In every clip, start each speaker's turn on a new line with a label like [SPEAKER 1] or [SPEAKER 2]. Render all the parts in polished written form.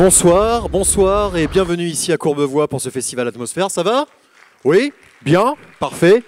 [SPEAKER 1] Bonsoir, bonsoir et bienvenue ici à Courbevoie pour ce festival Atmosphère. Ça va? Oui? Bien? Parfait.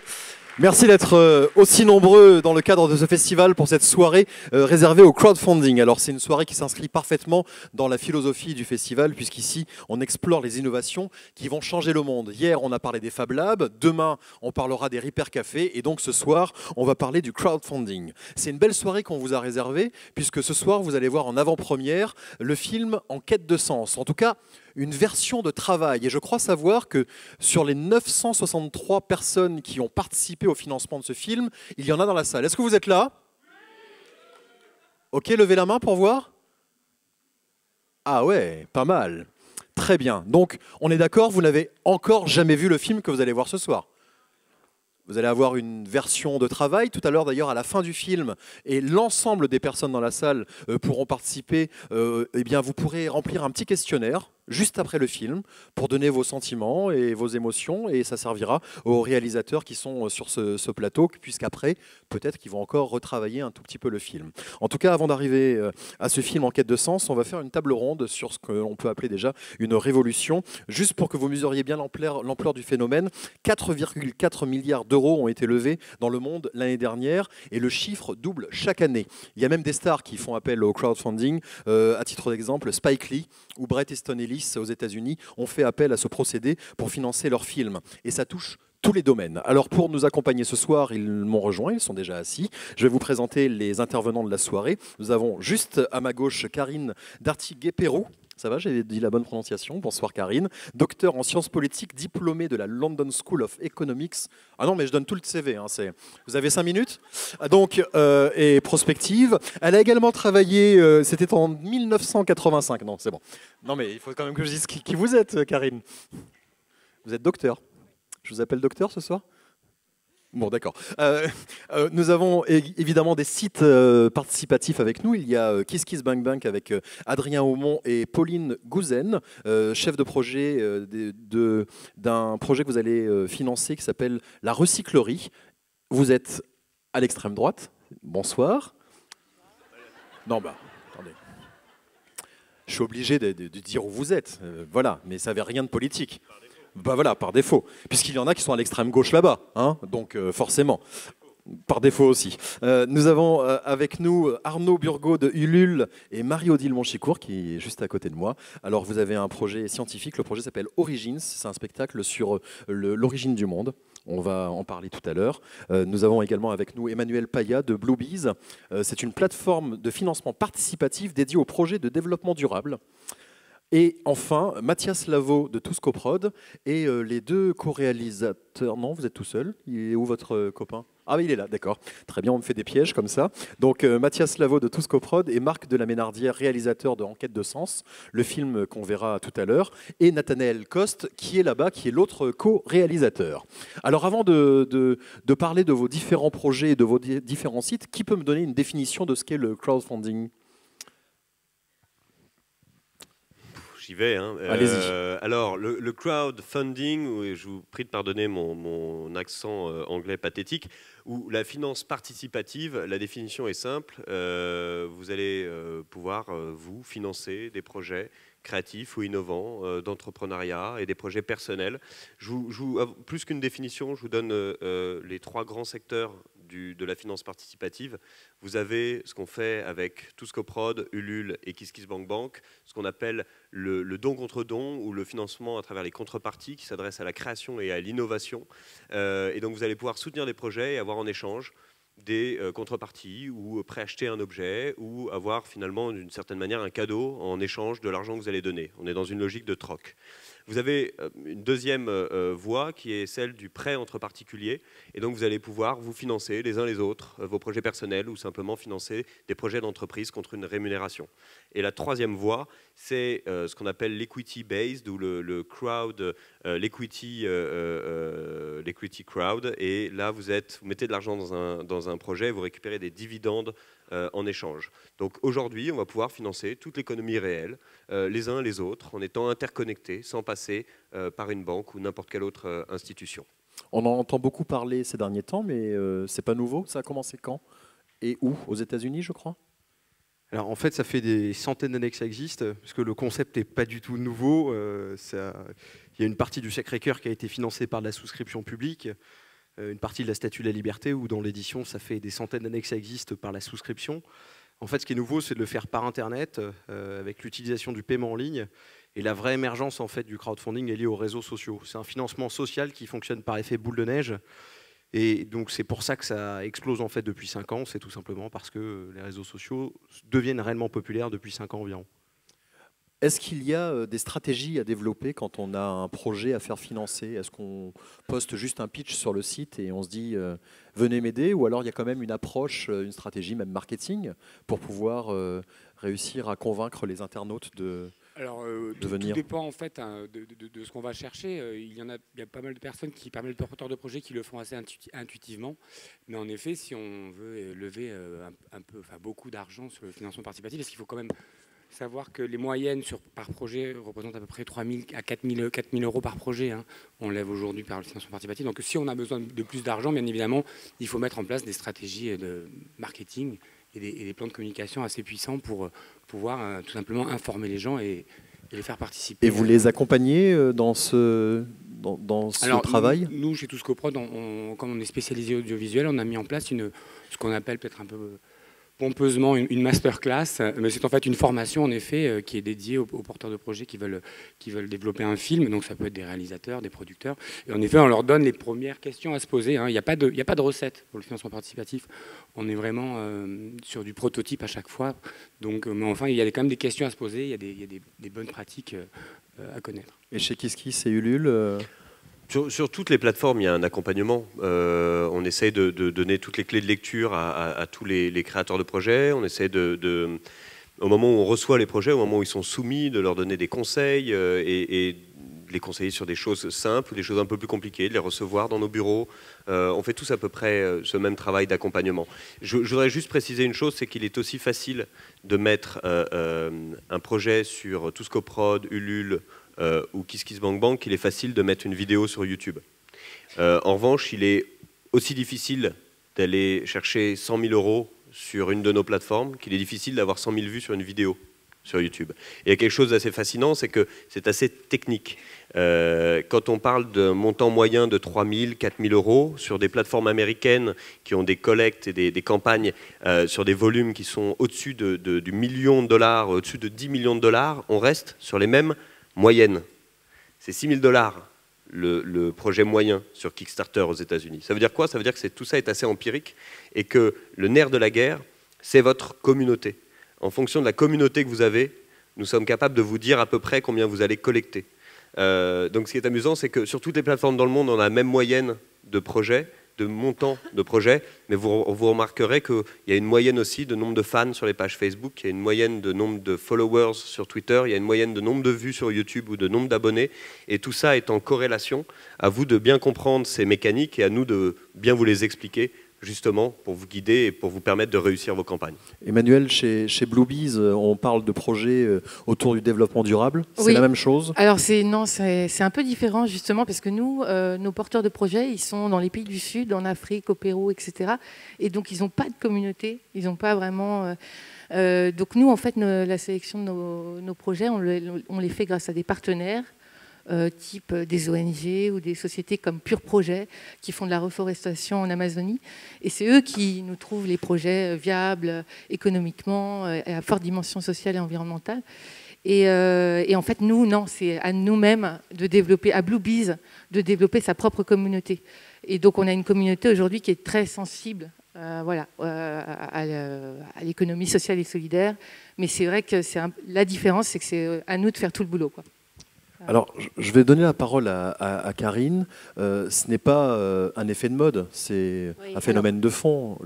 [SPEAKER 1] Merci d'être aussi nombreux dans le cadre de ce festival pour cette soirée réservée au crowdfunding. Alors c'est une soirée qui s'inscrit parfaitement dans la philosophie du festival puisqu'ici on explore les innovations qui vont changer le monde. Hier on a parlé des Fab Labs, demain on parlera des Repair Café et donc ce soir on va parler du crowdfunding. C'est une belle soirée qu'on vous a réservée puisque ce soir vous allez voir en avant-première le film En quête de sens. En tout cas, une version de travail. Et je crois savoir que sur les 963 personnes qui ont participé au financement de ce film, il y en a dans la salle. Est-ce que vous êtes là? Ok, levez la main pour voir. Ah ouais, pas mal. Très bien. Donc, on est d'accord, vous n'avez encore jamais vu le film que vous allez voir ce soir. Vous allez avoir une version de travail tout à l'heure d'ailleurs à la fin du film et l'ensemble des personnes dans la salle pourront participer. Eh bien, vous pourrez remplir un petit questionnaire juste après le film pour donner vos sentiments et vos émotions et ça servira aux réalisateurs qui sont sur ce plateau puisqu'après peut-être qu'ils vont encore retravailler un tout petit peu le film. En tout cas, avant d'arriver à ce film En quête de sens, on va faire une table ronde sur ce que l'on peut appeler déjà une révolution, juste pour que vous mesuriez bien l'ampleur du phénomène. 4,4 milliards d'euros ont été levés dans le monde l'année dernière et le chiffre double chaque année. Il y a même des stars qui font appel au crowdfunding. À titre d'exemple, Spike Lee ou Bret Easton Ellis aux États-Unis ont fait appel à ce procédé pour financer leurs films. Et ça touche tous les domaines. Alors pour nous accompagner ce soir, ils m'ont rejoint, ils sont déjà assis. Je vais vous présenter les intervenants de la soirée. Nous avons juste à ma gauche Karine Darty-Guépérou. Ça va, j'ai dit la bonne prononciation. Bonsoir Karine. Docteur en sciences politiques, diplômée de la London School of Economics. Ah non, mais je donne tout le CV. Hein, vous avez 5 minutes. Donc, et prospective. Elle a également travaillé, c'était en 1985. Non, c'est bon. Non, mais il faut quand même que je dise qui vous êtes, Karine. Vous êtes docteur. Je vous appelle docteur ce soir? Bon, d'accord. Nous avons évidemment des sites participatifs avec nous. Il y a Kiss Kiss Bank Bank avec Adrien Aumont et Pauline Gouzen, chef de projet d'un projet que vous allez financer qui s'appelle la recyclerie. Vous êtes à l'extrême droite. Bonsoir. Non, bah, attendez. Je suis obligé de dire où vous êtes. Voilà, mais ça n'avait rien de politique. Bah voilà, par défaut, puisqu'il y en a qui sont à l'extrême gauche là-bas, hein, donc forcément, par défaut aussi. Nous avons avec nous Arnaud Burgot de Ulule et Marie-Odile Monchicourt qui est juste à côté de moi. Alors vous avez un projet scientifique, le projet s'appelle Origins, c'est un spectacle sur l'origine du monde. On va en parler tout à l'heure. Nous avons également avec nous Emmanuel Paya de Bluebees. C'est une plateforme de financement participatif dédiée aux projets de développement durable. Et enfin, Mathias Lavaux de Touscoprod et les deux co-réalisateurs. Non, vous êtes tout seul. Il est où votre copain? Ah oui, il est là, d'accord. Très bien, on me fait des pièges comme ça. Donc Mathias Lavaux de Touscoprod et Marc de la Ménardière, réalisateur de En quête de sens, le film qu'on verra tout à l'heure, et Nathanaël Coste qui est là-bas, qui est l'autre co-réalisateur. Alors avant de parler de vos différents projets et de vos différents sites, qui peut me donner une définition de ce qu'est le crowdfunding?
[SPEAKER 2] J'y vais. Hein.
[SPEAKER 1] Allez-y.
[SPEAKER 2] Alors, le crowdfunding, je vous prie de pardonner mon accent anglais pathétique, ou la finance participative, la définition est simple. Vous allez pouvoir, vous, financer des projets créatifs ou innovants, d'entrepreneuriat et des projets personnels. Plus qu'une définition, je vous donne les 3 grands secteurs de la finance participative. Vous avez ce qu'on fait avec Touscoprod, Ulule et Kiss Kiss Bank Bank, ce qu'on appelle le don contre don ou le financement à travers les contreparties qui s'adressent à la création et à l'innovation. Et donc vous allez pouvoir soutenir des projets et avoir en échange des contreparties ou préacheter un objet ou avoir finalement d'une certaine manière un cadeau en échange de l'argent que vous allez donner. On est dans une logique de troc. Vous avez une deuxième voie qui est celle du prêt entre particuliers. Et donc, vous allez pouvoir vous financer les uns les autres, vos projets personnels ou simplement financer des projets d'entreprise contre une rémunération. Et la troisième voie, c'est ce qu'on appelle l'equity-based ou le crowd, l'equity crowd. Et là, vous mettez de l'argent dans un projet, vous récupérez des dividendes en échange. Donc aujourd'hui, on va pouvoir financer toute l'économie réelle, les uns les autres, en étant interconnectés, sans passer par une banque ou n'importe quelle autre institution.
[SPEAKER 1] On en entend beaucoup parler ces derniers temps, mais c'est pas nouveau. Ça a commencé quand et où? Aux États-Unis, je crois.
[SPEAKER 3] Alors en fait, ça fait des centaines d'années que ça existe, parce que le concept n'est pas du tout nouveau. Il y a une partie du Sacré-Cœur qui a été financée par de la souscription publique, une partie de la Statue de la Liberté, où dans l'édition, ça fait des centaines d'années que ça existe par la souscription. En fait, ce qui est nouveau, c'est de le faire par Internet, avec l'utilisation du paiement en ligne. Et la vraie émergence en fait, du crowdfunding est liée aux réseaux sociaux. C'est un financement social qui fonctionne par effet boule de neige. Et donc c'est pour ça que ça explose en fait depuis 5 ans, c'est tout simplement parce que les réseaux sociaux deviennent réellement populaires depuis 5 ans environ.
[SPEAKER 1] Est-ce qu'il y a des stratégies à développer quand on a un projet à faire financer? Est-ce qu'on poste juste un pitch sur le site et on se dit venez m'aider? Ou alors il y a quand même une approche, une stratégie, même marketing, pour pouvoir réussir à convaincre les internautes de venir?
[SPEAKER 4] Tout dépend en fait de ce qu'on va chercher. Il y a pas mal de personnes, pas mal de porteurs de projets qui le font assez intuitivement. Mais en effet, si on veut lever beaucoup d'argent sur le financement participatif, parce qu'il faut quand même savoir que les moyennes par projet représentent à peu près 3 000 à 4 000 euros par projet. Hein. On lève aujourd'hui par le financement participatif. Donc si on a besoin de plus d'argent, bien évidemment, il faut mettre en place des stratégies de marketing et des plans de communication assez puissants pour pouvoir tout simplement informer les gens et les faire participer.
[SPEAKER 1] Et vous les accompagnez dans ce travail?
[SPEAKER 4] Nous, chez Touscoprod, comme on est spécialisé audiovisuel, on a mis en place ce qu'on appelle peut-être un peu pompeusement une masterclass, mais c'est en fait une formation en effet qui est dédiée aux porteurs de projets qui veulent développer un film. Donc ça peut être des réalisateurs, des producteurs. Et en effet, on leur donne les premières questions à se poser. Hein. Il n'y a pas de recette pour le financement participatif. On est vraiment sur du prototype à chaque fois. Donc, mais enfin, il y a quand même des questions à se poser. Il y a des bonnes pratiques à connaître.
[SPEAKER 1] Et chez KissKiss et Ulule
[SPEAKER 2] Sur toutes les plateformes, il y a un accompagnement. On essaye de donner toutes les clés de lecture à tous les créateurs de projets. On essaie au moment où on reçoit les projets, au moment où ils sont soumis, de leur donner des conseils et de les conseiller sur des choses simples, des choses un peu plus compliquées, de les recevoir dans nos bureaux. On fait tous à peu près ce même travail d'accompagnement. Je voudrais juste préciser une chose, c'est qu'il est aussi facile de mettre un projet sur Touscoprod, Ulule, ou KissKissBankBank, qu'il est facile de mettre une vidéo sur YouTube. En revanche, il est aussi difficile d'aller chercher 100 000 euros sur une de nos plateformes qu'il est difficile d'avoir 100 000 vues sur une vidéo sur YouTube. Et il y a quelque chose d'assez fascinant, c'est que c'est assez technique. Quand on parle d'un montant moyen de 3 000, 4 000 euros sur des plateformes américaines qui ont des collectes et des campagnes sur des volumes qui sont au-dessus du million de dollars, au-dessus de 10 millions de dollars, on reste sur les mêmes moyenne. C'est 6 000 $ le projet moyen sur Kickstarter aux États-Unis. Ça veut dire quoi? Ça veut dire que tout ça est assez empirique et que le nerf de la guerre, c'est votre communauté. En fonction de la communauté que vous avez, nous sommes capables de vous dire à peu près combien vous allez collecter. Donc ce qui est amusant, c'est que sur toutes les plateformes dans le monde, on a la même moyenne de projets, de montant de projets, mais vous remarquerez qu'il y a une moyenne aussi de nombre de fans sur les pages Facebook, il y a une moyenne de nombre de followers sur Twitter, il y a une moyenne de nombre de vues sur YouTube ou de nombre d'abonnés, et tout ça est en corrélation. À vous de bien comprendre ces mécaniques et à nous de bien vous les expliquer, justement pour vous guider et pour vous permettre de réussir vos campagnes.
[SPEAKER 1] Emmanuel, chez Bluebees, on parle de projets autour du développement durable. C'est la même chose?
[SPEAKER 5] Alors c'est un peu différent justement parce que nous, nos porteurs de projets, ils sont dans les pays du Sud, en Afrique, au Pérou, etc. Et donc ils n'ont pas de communauté, ils n'ont pas vraiment... donc nous, en fait, la sélection de nos projets, on les fait grâce à des partenaires, type des ONG ou des sociétés comme Pure Projet qui font de la reforestation en Amazonie. Et c'est eux qui nous trouvent les projets viables économiquement et à forte dimension sociale et environnementale. Et en fait, nous, non, c'est à nous-mêmes de développer, à Bluebees, de développer sa propre communauté. Et donc, on a une communauté aujourd'hui qui est très sensible à l'économie sociale et solidaire. Mais c'est vrai que la différence, c'est que c'est à nous de faire tout le boulot, quoi.
[SPEAKER 1] Alors, je vais donner la parole à Karine. Ce n'est pas un effet de mode, c'est un phénomène de fond.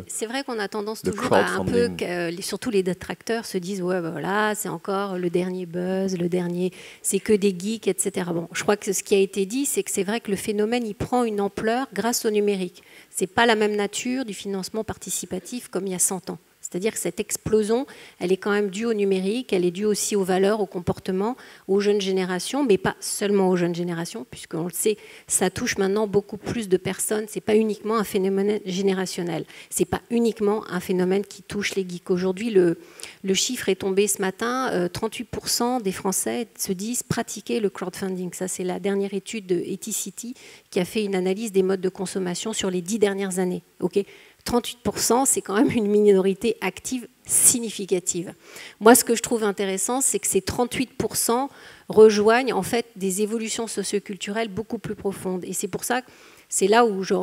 [SPEAKER 6] C'est vrai qu'on a tendance toujours à un peu, surtout les détracteurs se disent ouais, voilà, c'est encore le dernier buzz, c'est que des geeks, etc. Bon, je crois que ce qui a été dit, c'est que c'est vrai que le phénomène, il prend une ampleur grâce au numérique. C'est pas la même nature du financement participatif comme il y a 100 ans. C'est-à-dire que cette explosion, elle est quand même due au numérique, elle est due aussi aux valeurs, au comportement, aux jeunes générations, mais pas seulement aux jeunes générations, puisqu'on le sait, ça touche maintenant beaucoup plus de personnes. Ce n'est pas uniquement un phénomène générationnel. Ce n'est pas uniquement un phénomène qui touche les geeks. Aujourd'hui, le chiffre est tombé ce matin, 38% des Français se disent pratiquer le crowdfunding. Ça, c'est la dernière étude de Ethicity qui a fait une analyse des modes de consommation sur les 10 dernières années. 38%, c'est quand même une minorité active significative. Moi, ce que je trouve intéressant, c'est que ces 38% rejoignent en fait des évolutions socioculturelles beaucoup plus profondes. Et c'est pour ça que c'est là où je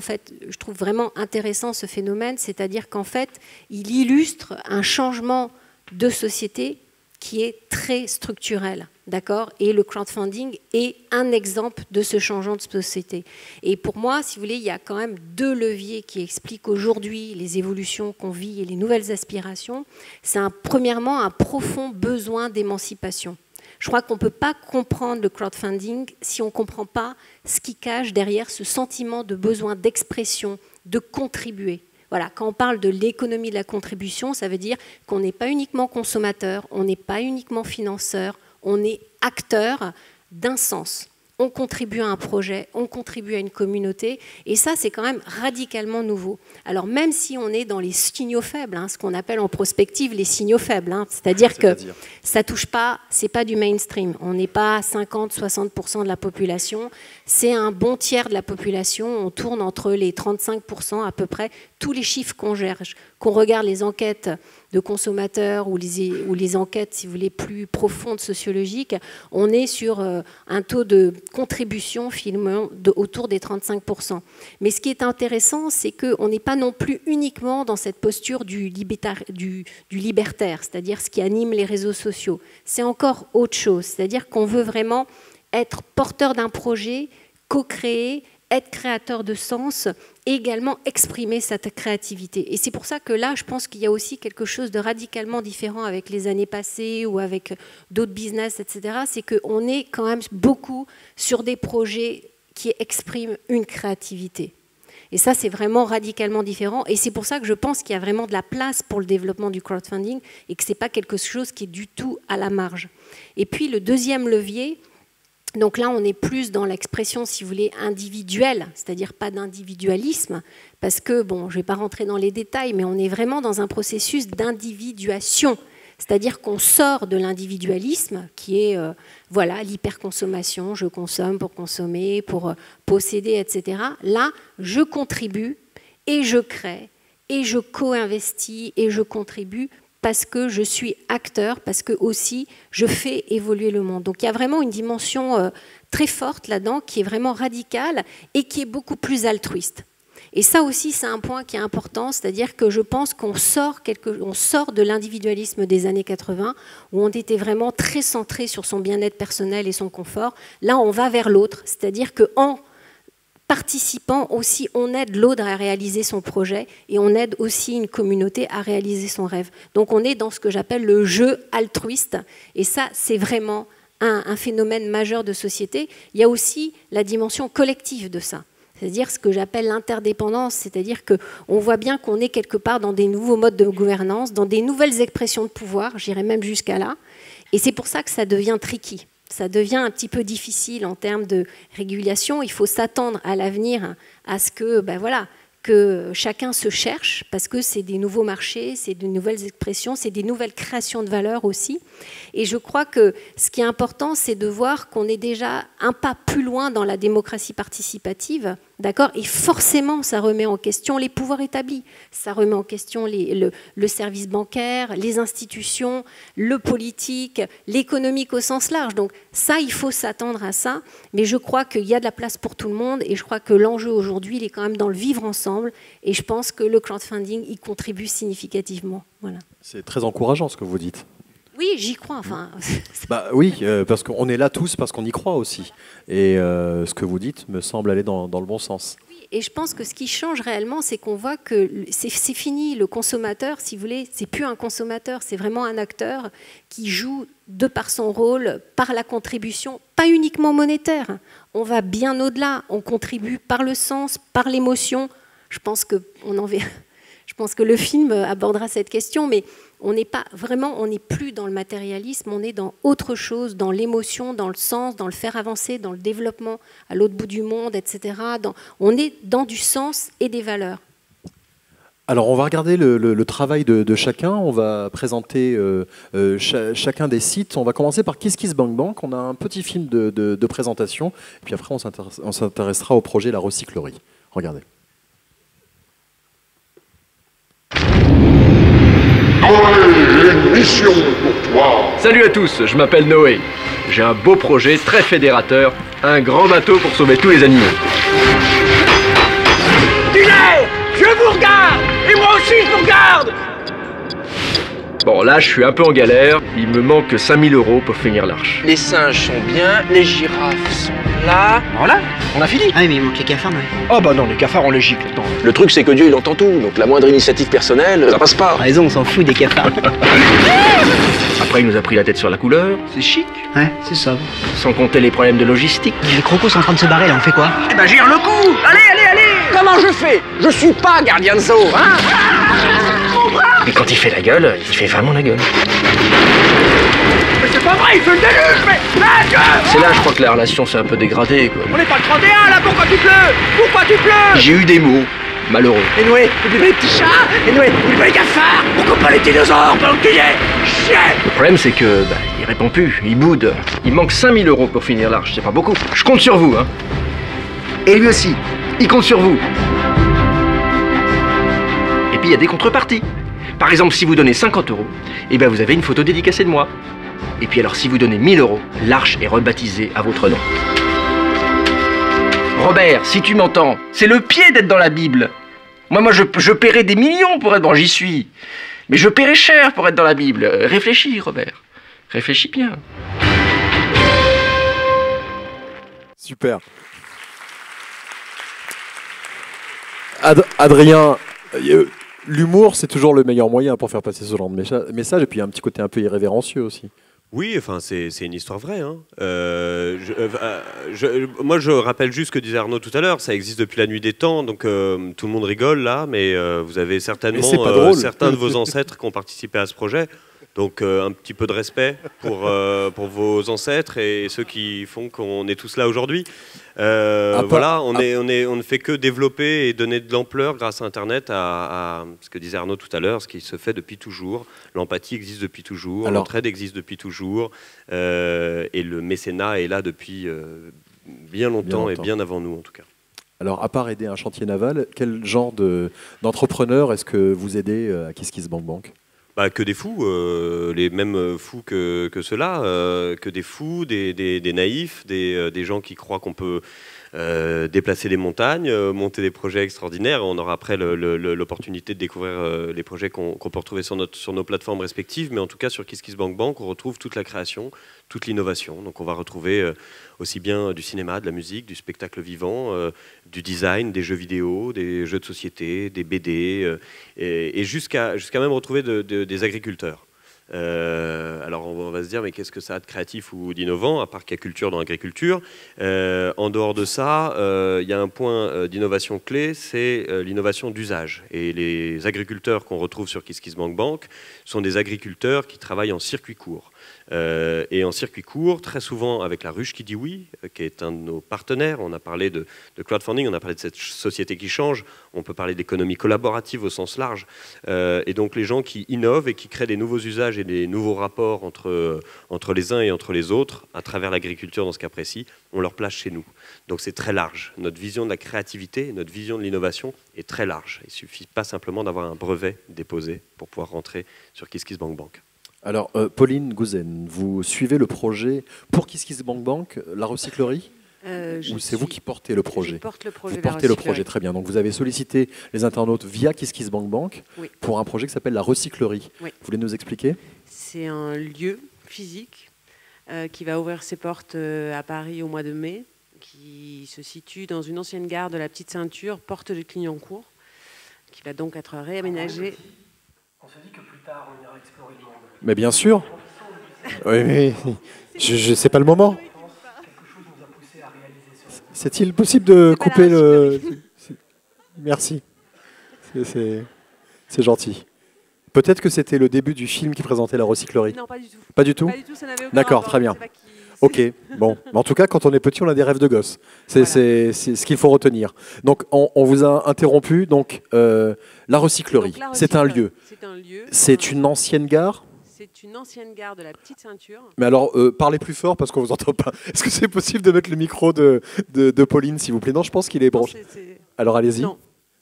[SPEAKER 6] trouve vraiment intéressant ce phénomène, c'est-à-dire qu'en fait, il illustre un changement de société qui est très structurel, d'accord ? Et le crowdfunding est un exemple de ce changement de société. Et pour moi, si vous voulez, il y a quand même deux leviers qui expliquent aujourd'hui les évolutions qu'on vit et les nouvelles aspirations. C'est premièrement un profond besoin d'émancipation. Je crois qu'on ne peut pas comprendre le crowdfunding si on ne comprend pas ce qui cache derrière ce sentiment de besoin d'expression, de contribuer. Voilà, quand on parle de l'économie de la contribution, ça veut dire qu'on n'est pas uniquement consommateur, on n'est pas uniquement financeur, on est acteur d'un sens. On contribue à un projet, on contribue à une communauté, et ça, c'est quand même radicalement nouveau. Alors, même si on est dans les signaux faibles, ce qu'on appelle en prospective les signaux faibles, c'est-à-dire que ça touche pas, c'est pas du mainstream. On n'est pas à 50-60% de la population, c'est un bon tiers de la population. On tourne entre les 35% à peu près. Tous les chiffres qu'on regarde les enquêtes de consommateurs ou les enquêtes, si vous voulez, plus profondes sociologiques, on est sur un taux de contribution finalement autour des 35%. Mais ce qui est intéressant, c'est qu'on n'est pas non plus uniquement dans cette posture du libertaire, c'est-à-dire ce qui anime les réseaux sociaux. C'est encore autre chose, c'est-à-dire qu'on veut vraiment être porteur d'un projet, co-créer, être créateur de sens et également exprimer cette créativité. Et c'est pour ça que là, je pense qu'il y a aussi quelque chose de radicalement différent avec les années passées ou avec d'autres business, etc. C'est qu'on est quand même beaucoup sur des projets qui expriment une créativité. Et ça, c'est vraiment radicalement différent. Et c'est pour ça que je pense qu'il y a vraiment de la place pour le développement du crowdfunding et que ce n'est pas quelque chose qui est du tout à la marge. Et puis, le deuxième levier, donc là, on est plus dans l'expression, si vous voulez, individuelle, c'est-à-dire pas d'individualisme, parce que, bon, je ne vais pas rentrer dans les détails, mais on est vraiment dans un processus d'individuation, c'est-à-dire qu'on sort de l'individualisme, qui est l'hyperconsommation, je consomme pour consommer, pour posséder, etc. Là, je contribue et je crée, et je co-investis, et je contribue, parce que je suis acteur, parce que aussi je fais évoluer le monde. Donc il y a vraiment une dimension très forte là-dedans, qui est vraiment radicale et qui est beaucoup plus altruiste. Et ça aussi, c'est un point qui est important, c'est-à-dire que je pense qu'on sort de l'individualisme des années 80, où on était vraiment très centré sur son bien-être personnel et son confort. Là, on va vers l'autre, c'est-à-dire qu'en participant aussi, on aide l'autre à réaliser son projet et on aide aussi une communauté à réaliser son rêve. Donc on est dans ce que j'appelle le jeu altruiste et ça, c'est vraiment un phénomène majeur de société. Il y a aussi la dimension collective de ça, c'est-à-dire ce que j'appelle l'interdépendance, c'est-à-dire qu'on voit bien qu'on est quelque part dans des nouveaux modes de gouvernance, dans des nouvelles expressions de pouvoir, j'irais même jusqu'à là, et c'est pour ça que ça devient tricky. Ça devient un petit peu difficile en termes de régulation. Il faut s'attendre à l'avenir à ce que, que chacun se cherche, parce que c'est des nouveaux marchés, c'est de nouvelles expressions, c'est des nouvelles créations de valeur aussi. Et je crois que ce qui est important, c'est de voir qu'on est déjà un pas plus loin dans la démocratie participative, d'accord ? Et forcément, ça remet en question les pouvoirs établis, ça remet en question le service bancaire, les institutions, le politique, l'économique au sens large. Donc ça, il faut s'attendre à ça, mais je crois qu'il y a de la place pour tout le monde et je crois que l'enjeu aujourd'hui, il est quand même dans le vivre ensemble et je pense que le crowdfunding y contribue significativement. Voilà.
[SPEAKER 1] C'est très encourageant ce que vous dites.
[SPEAKER 6] Oui, j'y crois. Enfin.
[SPEAKER 1] Oui, parce qu'on est là tous parce qu'on y croit aussi. Et ce que vous dites me semble aller dans le bon sens.
[SPEAKER 6] Oui, et je pense que ce qui change réellement, c'est qu'on voit que c'est fini. Le consommateur, si vous voulez, c'est plus un consommateur, c'est vraiment un acteur qui joue de par son rôle, par la contribution, pas uniquement monétaire. On va bien au-delà. On contribue par le sens, par l'émotion. Je pense qu'on en verra. je pense que le film abordera cette question, mais on n'est pas vraiment, on n'est plus dans le matérialisme, on est dans autre chose, dans l'émotion, dans le sens, dans le faire avancer, dans le développement à l'autre bout du monde, etc. On est dans du sens et des valeurs.
[SPEAKER 1] Alors, on va regarder le travail de chacun. On va présenter chacun des sites. On va commencer par KissKissBankBank. On a un petit film de présentation. Et puis après, on s'intéressera au projet La Recyclerie. Regardez.
[SPEAKER 7] Noé, une mission pour toi.
[SPEAKER 8] Salut à tous, je m'appelle Noé. J'ai un beau projet très fédérateur, un grand bateau pour sauver tous les animaux.
[SPEAKER 9] Disais, je vous regarde. Et moi aussi, je vous regarde.
[SPEAKER 8] Bon, là, je suis un peu en galère. Il me manque 5000 € pour finir l'arche.
[SPEAKER 9] Les singes sont bien, les girafes sont là. Voilà, on a fini.
[SPEAKER 10] Ah oui, mais il manque les cafards, ouais.
[SPEAKER 9] Oh bah non, les cafards, on les gicle. Attends.
[SPEAKER 11] Le truc, c'est que Dieu, il entend tout. Donc la moindre initiative personnelle, ça passe pas.
[SPEAKER 10] Raison, on s'en fout des cafards.
[SPEAKER 8] Après, il nous a pris la tête sur la couleur.
[SPEAKER 9] C'est chic.
[SPEAKER 10] Ouais, c'est ça.
[SPEAKER 8] Sans compter les problèmes de logistique.
[SPEAKER 10] Les crocos sont en train de se barrer, là, on fait quoi?
[SPEAKER 9] Eh ben, gire le coup. Allez, allez, allez.
[SPEAKER 11] Comment je fais? Je suis pas gardien de zoo, hein?
[SPEAKER 8] Et quand il fait la gueule, il fait vraiment la gueule.
[SPEAKER 9] Mais c'est pas vrai, il fait le déluge, mais...
[SPEAKER 8] C'est là, je crois que la relation s'est un peu dégradée, quoi.
[SPEAKER 9] On n'est pas le 31, là, pourquoi tu pleures? Pourquoi tu pleures?
[SPEAKER 8] J'ai eu des mots malheureux.
[SPEAKER 9] Et Noé, n'oublie pas les petits chats. Et Noé, n'oublie pas les cafards. Pourquoi pas les dinosaures? Pendant que tu y es. Chien.
[SPEAKER 8] Le problème, c'est que, il répond plus, il boude. Il manque 5000 € pour finir l'arche, c'est pas beaucoup. Je compte sur vous, hein. Et lui aussi, il compte sur vous. Et puis, il y a des contreparties. Par exemple, si vous donnez 50 €, eh ben vous avez une photo dédicacée de moi. Et puis alors, si vous donnez 1000 €, l'arche est rebaptisée à votre nom. Robert, si tu m'entends, c'est le pied d'être dans la Bible. Moi, je paierais des millions pour être... Bon, j'y suis. Mais je paierais cher pour être dans la Bible. Réfléchis, Robert. Réfléchis bien.
[SPEAKER 1] Super. Adrien, l'humour, c'est toujours le meilleur moyen pour faire passer ce genre de message. Et puis, il y a un petit côté un peu irrévérencieux aussi.
[SPEAKER 2] Oui, enfin, c'est une histoire vraie. Hein. Moi, je rappelle juste ce que disait Arnaud tout à l'heure. Ça existe depuis la nuit des temps, donc tout le monde rigole là, mais vous avez certainement certains de vos ancêtres qui ont participé à ce projet. Donc un petit peu de respect pour vos ancêtres et ceux qui font qu'on est tous là aujourd'hui. Voilà, on ne fait que développer et donner de l'ampleur grâce à Internet à ce que disait Arnaud tout à l'heure, ce qui se fait depuis toujours. L'empathie existe depuis toujours, l'entraide existe depuis toujours, et le mécénat est là depuis bien longtemps et bien avant nous en tout cas.
[SPEAKER 1] Alors, à part aider un chantier naval, quel genre d'entrepreneur est-ce que vous aidez à KissKissBankBank ?
[SPEAKER 2] Que des fous, les mêmes fous que ceux-là, que des fous, des naïfs, des gens qui croient qu'on peut déplacer des montagnes, monter des projets extraordinaires. On aura après l'opportunité de découvrir les projets qu'on peut retrouver sur nos plateformes respectives, mais en tout cas sur KissKissBankBank, on retrouve toute la création, toute l'innovation. Donc on va retrouver aussi bien du cinéma, de la musique, du spectacle vivant, du design, des jeux vidéo, des jeux de société, des BD, et jusqu'à même retrouver des agriculteurs. Alors on va se dire mais qu'est-ce que ça a de créatif ou d'innovant à part qu'il y a culture dans l'agriculture. En dehors de ça, il y a un point d'innovation clé, c'est l'innovation d'usage. Et les agriculteurs qu'on retrouve sur KissKissBankBank sont des agriculteurs qui travaillent en circuit court. Et en circuit court, très souvent avec la Ruche qui dit oui, qui est un de nos partenaires. On a parlé de crowdfunding, on a parlé de cette société qui change, on peut parler d'économie collaborative au sens large. Et donc les gens qui innovent et qui créent des nouveaux usages et des nouveaux rapports entre les uns et entre les autres, à travers l'agriculture dans ce cas précis, on leur place chez nous. Donc c'est très large. Notre vision de la créativité, notre vision de l'innovation est très large. Il ne suffit pas simplement d'avoir un brevet déposé pour pouvoir rentrer sur KissKissBankBank.
[SPEAKER 1] Alors, Pauline Gouzen, vous suivez le projet pour KissKissBankBank, la recyclerie ? Ou c'est vous qui portez le projet ?
[SPEAKER 12] Je porte le projet.
[SPEAKER 1] Vous portez le projet, très bien. Donc vous avez sollicité les internautes via KissKissBankBank pour un projet qui s'appelle la recyclerie. Oui. Vous voulez nous expliquer ?
[SPEAKER 12] C'est un lieu physique qui va ouvrir ses portes à Paris au mois de mai, qui se situe dans une ancienne gare de la Petite Ceinture, porte de Clignancourt, qui va donc être réaménagée.
[SPEAKER 13] On se dit que plus tard, on ira explorer le monde.
[SPEAKER 1] Mais bien sûr. Oui, mais je sais pas le moment. C'est-il possible de couper le... Merci. C'est gentil. Peut-être que c'était le début du film qui présentait la recyclerie.
[SPEAKER 12] Non, pas du tout.
[SPEAKER 1] Pas du tout.
[SPEAKER 12] Pas du tout, ça n'avait aucun
[SPEAKER 1] D'accord,
[SPEAKER 12] rapport,
[SPEAKER 1] très bien.
[SPEAKER 12] je sais pas qui-
[SPEAKER 1] Ok, bon. Mais en tout cas, quand on est petit, on a des rêves de gosse. C'est ce qu'il faut retenir. Donc, on vous a interrompu. Donc, la recyclerie,
[SPEAKER 12] Donc, la
[SPEAKER 1] c'est un
[SPEAKER 12] recyclerie,
[SPEAKER 1] lieu.
[SPEAKER 12] C'est un lieu.
[SPEAKER 1] C'est une ancienne gare.
[SPEAKER 12] C'est une ancienne gare de la Petite Ceinture.
[SPEAKER 1] Mais alors, parlez plus fort parce qu'on vous entend pas. Est-ce que c'est possible de mettre le micro de Pauline, s'il vous plaît? Non, je pense qu'il est branché. Alors, allez-y.
[SPEAKER 12] Non.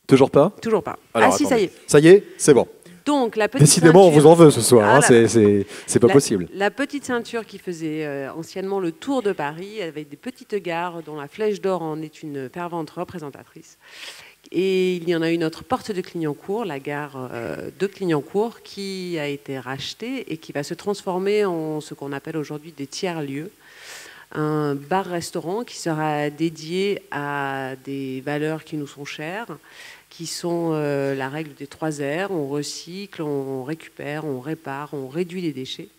[SPEAKER 1] Toujours pas?
[SPEAKER 12] Toujours pas.
[SPEAKER 1] Alors,
[SPEAKER 12] ah si, ça y est.
[SPEAKER 1] Ça y est, c'est bon.
[SPEAKER 12] Donc, la petite
[SPEAKER 1] Décidément,
[SPEAKER 12] ceinture,
[SPEAKER 1] on vous en veut ce soir.
[SPEAKER 12] Ah,
[SPEAKER 1] Hein, c'est pas possible.
[SPEAKER 12] La petite ceinture qui faisait anciennement le tour de Paris, avec des petites gares dont la Flèche d'Or en est une fervente représentatrice. Et il y en a une autre, porte de Clignancourt, la gare de Clignancourt, qui a été rachetée et qui va se transformer en ce qu'on appelle aujourd'hui des tiers-lieux. Un bar-restaurant qui sera dédié à des valeurs qui nous sont chères, qui sont la règle des 3 R. On recycle, on récupère, on répare, on réduit les déchets.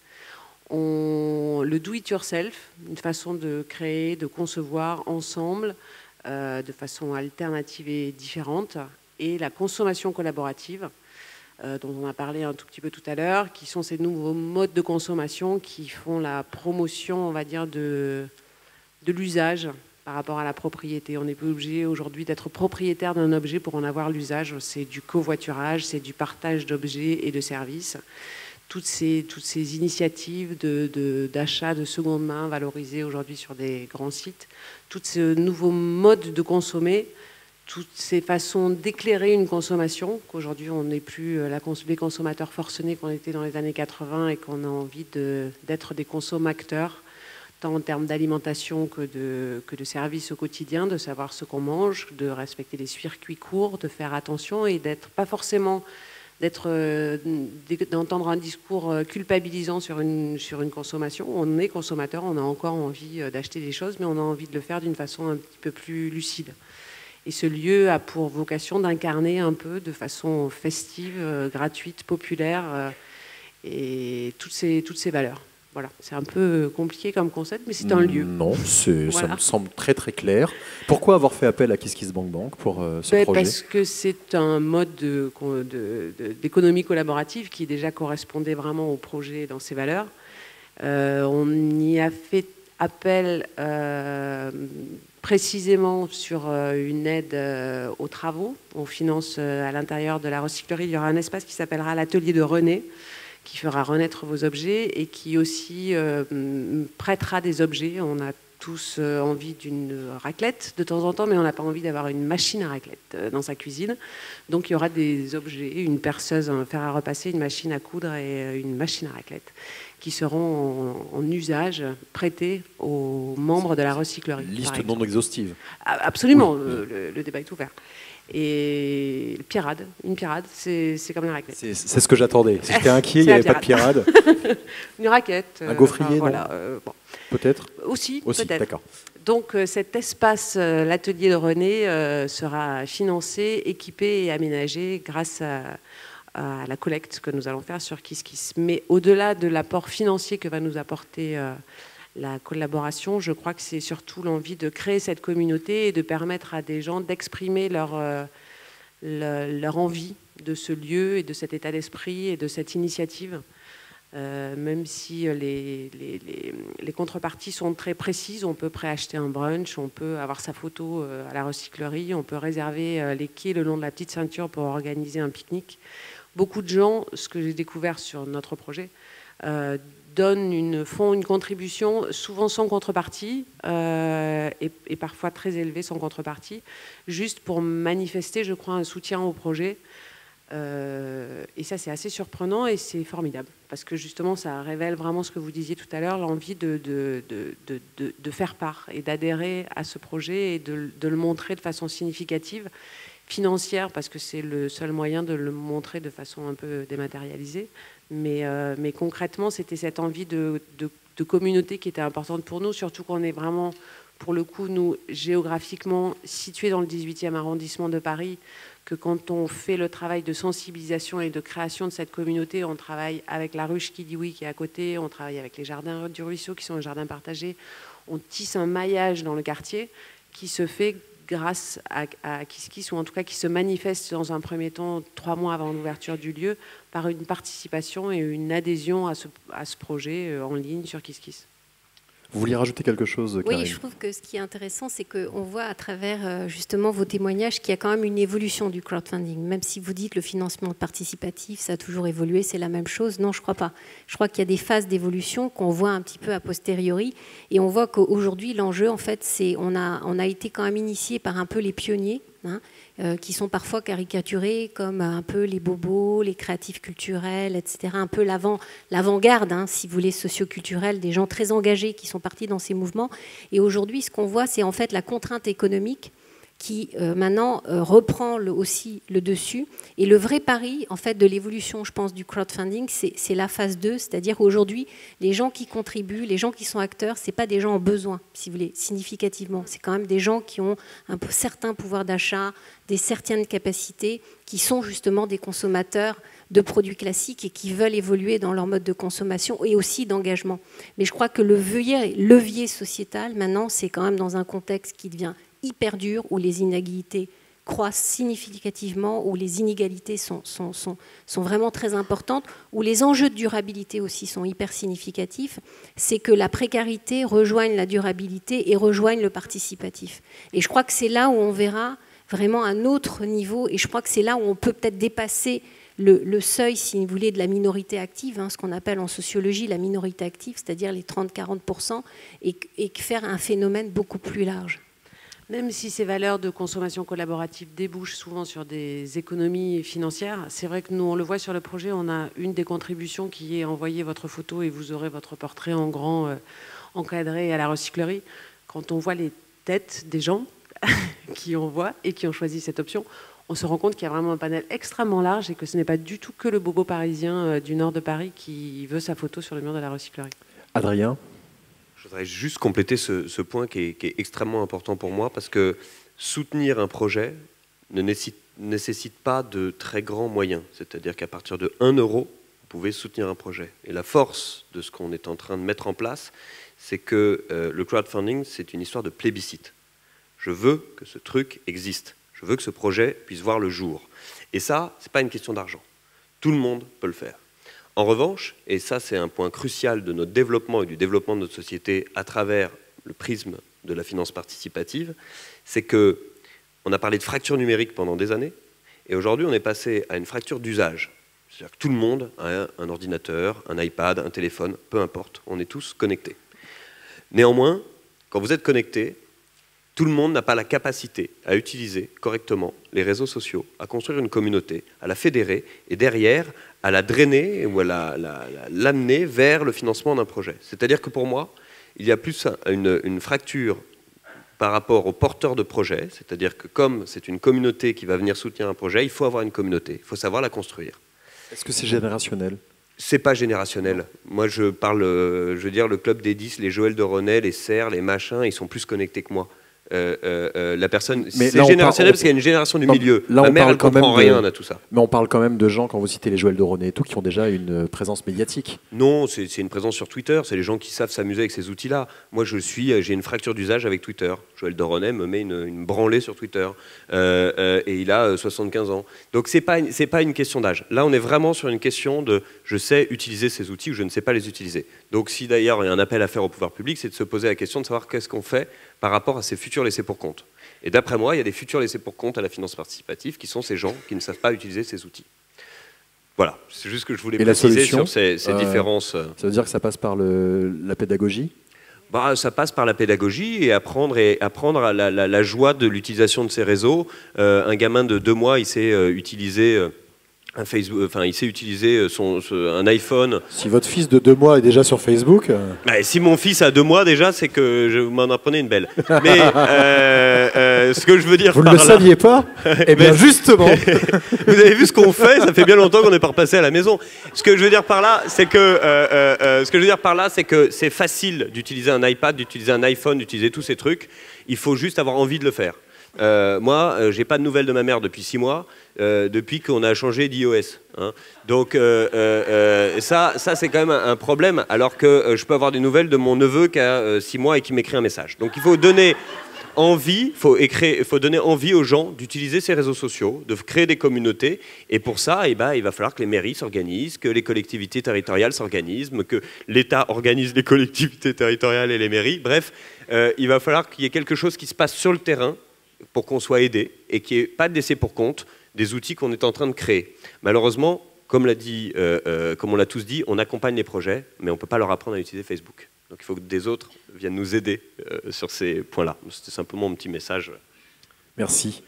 [SPEAKER 12] Le do-it-yourself, une façon de créer, de concevoir ensemble, de façon alternative et différente, et la consommation collaborative, dont on a parlé un tout petit peu tout à l'heure, qui sont ces nouveaux modes de consommation qui font la promotion, on va dire, de l'usage par rapport à la propriété. On n'est pas obligé aujourd'hui d'être propriétaire d'un objet pour en avoir l'usage. C'est du covoiturage, c'est du partage d'objets et de services. Toutes ces initiatives d'achat de seconde main valorisées aujourd'hui sur des grands sites, tous ces nouveaux modes de consommer, toutes ces façons d'éclairer une consommation, qu'aujourd'hui on n'est plus les consommateurs forcenés qu'on était dans les années 80 et qu'on a envie d'être des consommateurs, tant en termes d'alimentation que de services au quotidien, de savoir ce qu'on mange, de respecter les circuits courts, de faire attention et d'entendre un discours culpabilisant sur une consommation. On est consommateur, on a encore envie d'acheter des choses, mais on a envie de le faire d'une façon un petit peu plus lucide. Et ce lieu a pour vocation d'incarner un peu de façon festive, gratuite, populaire, et toutes ces valeurs. Voilà, c'est un peu compliqué comme concept, mais c'est un lieu.
[SPEAKER 1] Non,
[SPEAKER 12] voilà.
[SPEAKER 1] Ça me semble très très clair. Pourquoi avoir fait appel à KissKissBankBank pour ce projet?
[SPEAKER 12] Parce que c'est un mode d'économie collaborative qui déjà correspondait vraiment au projet dans ses valeurs. On y a fait appel précisément sur une aide aux travaux. On finance à l'intérieur de la recyclerie, il y aura un espace qui s'appellera l'atelier de René, qui fera renaître vos objets et qui aussi prêtera des objets. On a tous envie d'une raclette de temps en temps, mais on n'a pas envie d'avoir une machine à raclette dans sa cuisine. Donc il y aura des objets, une perceuse, un fer à repasser, une machine à coudre et une machine à raclette qui seront en usage, prêtés aux membres de la recyclerie.
[SPEAKER 1] Liste non exhaustive.
[SPEAKER 12] Absolument, oui. Le débat est ouvert. Et une pirade, c'est comme la raclette.
[SPEAKER 1] C'est ce que j'attendais. Si j'étais inquiet, il n'y avait pas de pirade.
[SPEAKER 12] Une raquette.
[SPEAKER 1] Un gaufrier,
[SPEAKER 12] voilà,
[SPEAKER 1] bon. Peut-être
[SPEAKER 12] Aussi peut-être.
[SPEAKER 1] D'accord.
[SPEAKER 12] Donc cet espace, l'atelier de René, sera financé, équipé et aménagé grâce à la collecte que nous allons faire sur KissKiss. Mais au-delà de l'apport financier que va nous apporter la collaboration, je crois que c'est surtout l'envie de créer cette communauté et de permettre à des gens d'exprimer leur envie de ce lieu et de cet état d'esprit et de cette initiative. Même si les contreparties sont très précises, on peut préacheter un brunch, on peut avoir sa photo à la recyclerie, on peut réserver les quais le long de la Petite Ceinture pour organiser un pique-nique. Beaucoup de gens, ce que j'ai découvert sur notre projet, font une contribution souvent sans contrepartie et parfois très élevée sans contrepartie, juste pour manifester, je crois, un soutien au projet. Et ça, c'est assez surprenant et c'est formidable parce que justement, ça révèle vraiment ce que vous disiez tout à l'heure, l'envie de faire part et d'adhérer à ce projet et de le montrer de façon significative, financière, parce que c'est le seul moyen de le montrer de façon un peu dématérialisée. Mais concrètement, c'était cette envie de communauté qui était importante pour nous, surtout qu'on est vraiment, pour le coup, nous, géographiquement situés dans le 18e arrondissement de Paris, que quand on fait le travail de sensibilisation et de création de cette communauté, on travaille avec la ruche qui dit oui qui est à côté, on travaille avec les jardins du ruisseau qui sont les jardins partagés, on tisse un maillage dans le quartier qui se fait grâce à KissKiss, ou en tout cas qui se manifeste dans un premier temps, 3 mois avant l'ouverture du lieu, par une participation et une adhésion à ce projet en ligne sur KissKiss.
[SPEAKER 1] Vous vouliez rajouter quelque chose, Karine?
[SPEAKER 6] Oui, je trouve que ce qui est intéressant, c'est qu'on voit à travers justement vos témoignages qu'il y a quand même une évolution du crowdfunding. Même si vous dites le financement participatif, ça a toujours évolué, c'est la même chose. Non, je ne crois pas. Je crois qu'il y a des phases d'évolution qu'on voit un petit peu a posteriori. Et on voit qu'aujourd'hui, l'enjeu, en fait, c'est on a été quand même initié par un peu les pionniers, qui sont parfois caricaturés comme un peu les bobos, les créatifs culturels, etc. Un peu l'avant-garde, si vous voulez, socioculturelle, des gens très engagés qui sont partis dans ces mouvements. Et aujourd'hui, ce qu'on voit, c'est en fait la contrainte économique qui maintenant reprend aussi le dessus. Et le vrai pari en fait, de l'évolution, je pense, du crowdfunding, c'est la phase 2, c'est-à-dire qu'aujourd'hui, les gens qui contribuent, les gens qui sont acteurs, ce n'est pas des gens en besoin, si vous voulez, significativement. C'est quand même des gens qui ont un certain pouvoir d'achat, des certaines capacités, qui sont justement des consommateurs de produits classiques et qui veulent évoluer dans leur mode de consommation et aussi d'engagement. Mais je crois que le levier sociétal, maintenant, c'est quand même dans un contexte qui devient hyper dur, où les inégalités croissent significativement, où les inégalités sont vraiment très importantes, où les enjeux de durabilité aussi sont hyper significatifs, c'est que la précarité rejoigne la durabilité et rejoigne le participatif. Et je crois que c'est là où on verra vraiment un autre niveau, et je crois que c'est là où on peut peut-être dépasser le seuil, si vous voulez, de la minorité active, ce qu'on appelle en sociologie la minorité active, c'est-à-dire les 30-40%, et faire un phénomène beaucoup plus large.
[SPEAKER 12] Même si ces valeurs de consommation collaborative débouchent souvent sur des économies financières, c'est vrai que nous, on le voit sur le projet, on a une des contributions qui est envoyer votre photo et vous aurez votre portrait en grand encadré à la recyclerie. Quand on voit les têtes des gens qui envoient et qui ont choisi cette option, on se rend compte qu'il y a vraiment un panel extrêmement large et que ce n'est pas du tout que le bobo parisien du nord de Paris qui veut sa photo sur le mur de la recyclerie.
[SPEAKER 1] Adrien ?
[SPEAKER 2] Je voudrais juste compléter ce point qui est extrêmement important pour moi, parce que soutenir un projet ne nécessite pas de très grands moyens. C'est-à-dire qu'à partir de 1 euro, vous pouvez soutenir un projet. Et la force de ce qu'on est en train de mettre en place, c'est que le crowdfunding, c'est une histoire de plébiscite. Je veux que ce truc existe. Je veux que ce projet puisse voir le jour. Et ça, ce n'est pas une question d'argent. Tout le monde peut le faire. En revanche, et ça c'est un point crucial de notre développement et du développement de notre société à travers le prisme de la finance participative, c'est qu'on a parlé de fracture numérique pendant des années, et aujourd'hui on est passé à une fracture d'usage. C'est-à-dire que tout le monde a un ordinateur, un iPad, un téléphone, peu importe, on est tous connectés. Néanmoins, quand vous êtes connecté, tout le monde n'a pas la capacité à utiliser correctement les réseaux sociaux, à construire une communauté, à la fédérer et derrière à la drainer ou à l'amener vers le financement d'un projet. C'est-à-dire que pour moi, il y a plus une fracture par rapport aux porteurs de projets, c'est-à-dire que comme c'est une communauté qui va venir soutenir un projet, il faut avoir une communauté, il faut savoir la construire.
[SPEAKER 1] Est-ce que c'est générationnel ?
[SPEAKER 2] C'est pas générationnel. Moi, je parle, je veux dire, le club des 10, les Joël de René, les Serres, les machins, ils sont plus connectés que moi. La personne, c'est générationnel parce qu'il y a une génération du milieu.
[SPEAKER 1] Là,
[SPEAKER 2] ma mère, elle comprend rien à tout ça.
[SPEAKER 1] Mais on parle quand même de gens, quand vous citez les Joël de René et tout, qui ont déjà une présence médiatique.
[SPEAKER 2] Non, c'est une présence sur Twitter. C'est les gens qui savent s'amuser avec ces outils-là. Moi, j'ai une fracture d'usage avec Twitter. Joël de René me met une branlée sur Twitter. Et il a 75 ans. Donc, c'est pas une question d'âge. Là, on est vraiment sur une question de je sais utiliser ces outils ou je ne sais pas les utiliser. Donc, si d'ailleurs il y a un appel à faire au pouvoir public, c'est de se poser la question de savoir qu'est-ce qu'on fait par rapport à ces futurs laissés pour compte. Et d'après moi, il y a des futurs laissés pour compte à la finance participative qui sont ces gens qui ne savent pas utiliser ces outils. Voilà, c'est juste ce que je voulais préciser sur ces différences.
[SPEAKER 1] Ça veut dire que ça passe par la pédagogie ?
[SPEAKER 2] Ça passe par la pédagogie et apprendre la joie de l'utilisation de ces réseaux. Un gamin de 2 mois, il sait utiliser... un Facebook, il sait utiliser un iPhone.
[SPEAKER 1] Si votre fils de 2 mois est déjà sur Facebook...
[SPEAKER 2] si mon fils a 2 mois déjà, c'est que je m'en apprenais une belle. Mais ce que je veux dire
[SPEAKER 1] Vous ne le saviez pas ? Eh bien justement
[SPEAKER 2] Vous avez vu ce qu'on fait ? Ça fait bien longtemps qu'on n'est pas repassé à la maison. Ce que je veux dire par là, c'est que c'est facile d'utiliser un iPad, d'utiliser un iPhone, d'utiliser tous ces trucs. Il faut juste avoir envie de le faire. Moi, j'ai pas de nouvelles de ma mère depuis 6 mois, depuis qu'on a changé d'iOS. Donc ça c'est quand même un problème, alors que je peux avoir des nouvelles de mon neveu qui a 6 mois et qui m'écrit un message. Donc il faut donner envie, faut donner envie aux gens d'utiliser ces réseaux sociaux, de créer des communautés. Et pour ça, il va falloir que les mairies s'organisent, que les collectivités territoriales s'organisent, que l'État organise les collectivités territoriales et les mairies. Bref, il va falloir qu'il y ait quelque chose qui se passe sur le terrain pour qu'on soit aidé et qu'il n'y ait pas de laisser pour compte des outils qu'on est en train de créer. Malheureusement, comme on l'a tous dit, on accompagne les projets, mais on ne peut pas leur apprendre à utiliser Facebook. Donc il faut que des autres viennent nous aider sur ces points-là. C'était simplement mon petit message.
[SPEAKER 1] Merci.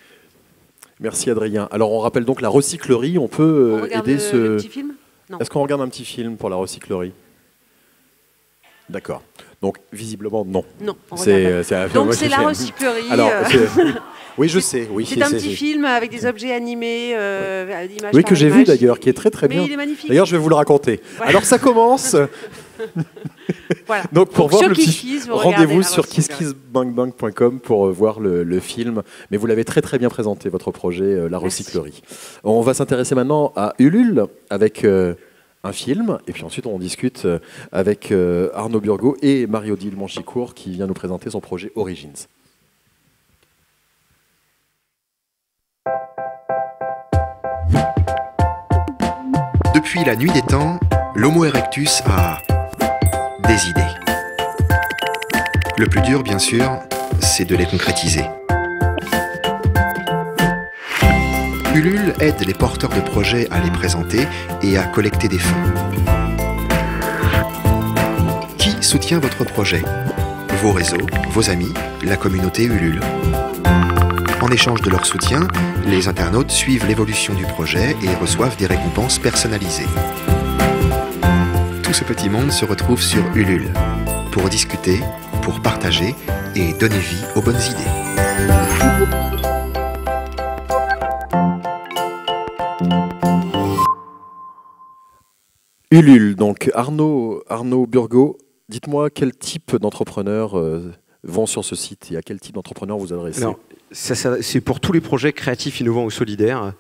[SPEAKER 1] Merci Adrien. Alors on rappelle donc la recyclerie, on peut aider
[SPEAKER 12] le petit film ? Non.
[SPEAKER 1] Est-ce qu'on regarde un petit film pour la recyclerie ? D'accord. Donc visiblement non.
[SPEAKER 12] Non.
[SPEAKER 1] Donc
[SPEAKER 12] c'est la recyclerie.
[SPEAKER 1] Alors, oui, je sais. Oui,
[SPEAKER 12] c'est un petit film avec des objets animés, d'image.
[SPEAKER 1] Oui, que j'ai vu d'ailleurs, qui est très très bien.
[SPEAKER 12] Il est magnifique.
[SPEAKER 1] D'ailleurs, je vais vous le raconter. Ouais. Alors ça commence.
[SPEAKER 12] Voilà.
[SPEAKER 1] Donc pour voir le petit, rendez-vous sur kisskissbangbang.com pour voir le film. Mais vous l'avez très très bien présenté, votre projet, la recyclerie. On va s'intéresser maintenant à Ulule avec un film, et puis ensuite on discute avec Arnaud Burgot et Marie-Odile Manchicourt qui vient nous présenter son projet Origins.
[SPEAKER 14] Depuis la nuit des temps, l'Homo erectus a des idées. Le plus dur, bien sûr, c'est de les concrétiser. Ulule aide les porteurs de projets à les présenter et à collecter des fonds. Qui soutient votre projet ? Vos réseaux, vos amis, la communauté Ulule. En échange de leur soutien, les internautes suivent l'évolution du projet et reçoivent des récompenses personnalisées. Tout ce petit monde se retrouve sur Ulule pour discuter, pour partager et donner vie aux bonnes idées.
[SPEAKER 1] Ulule, donc Arnaud Burgot, dites-moi quel type d'entrepreneurs vont sur ce site et à quel type d'entrepreneurs vous adressez ?
[SPEAKER 3] Alors, c'est pour tous les projets créatifs, innovants ou solidaires.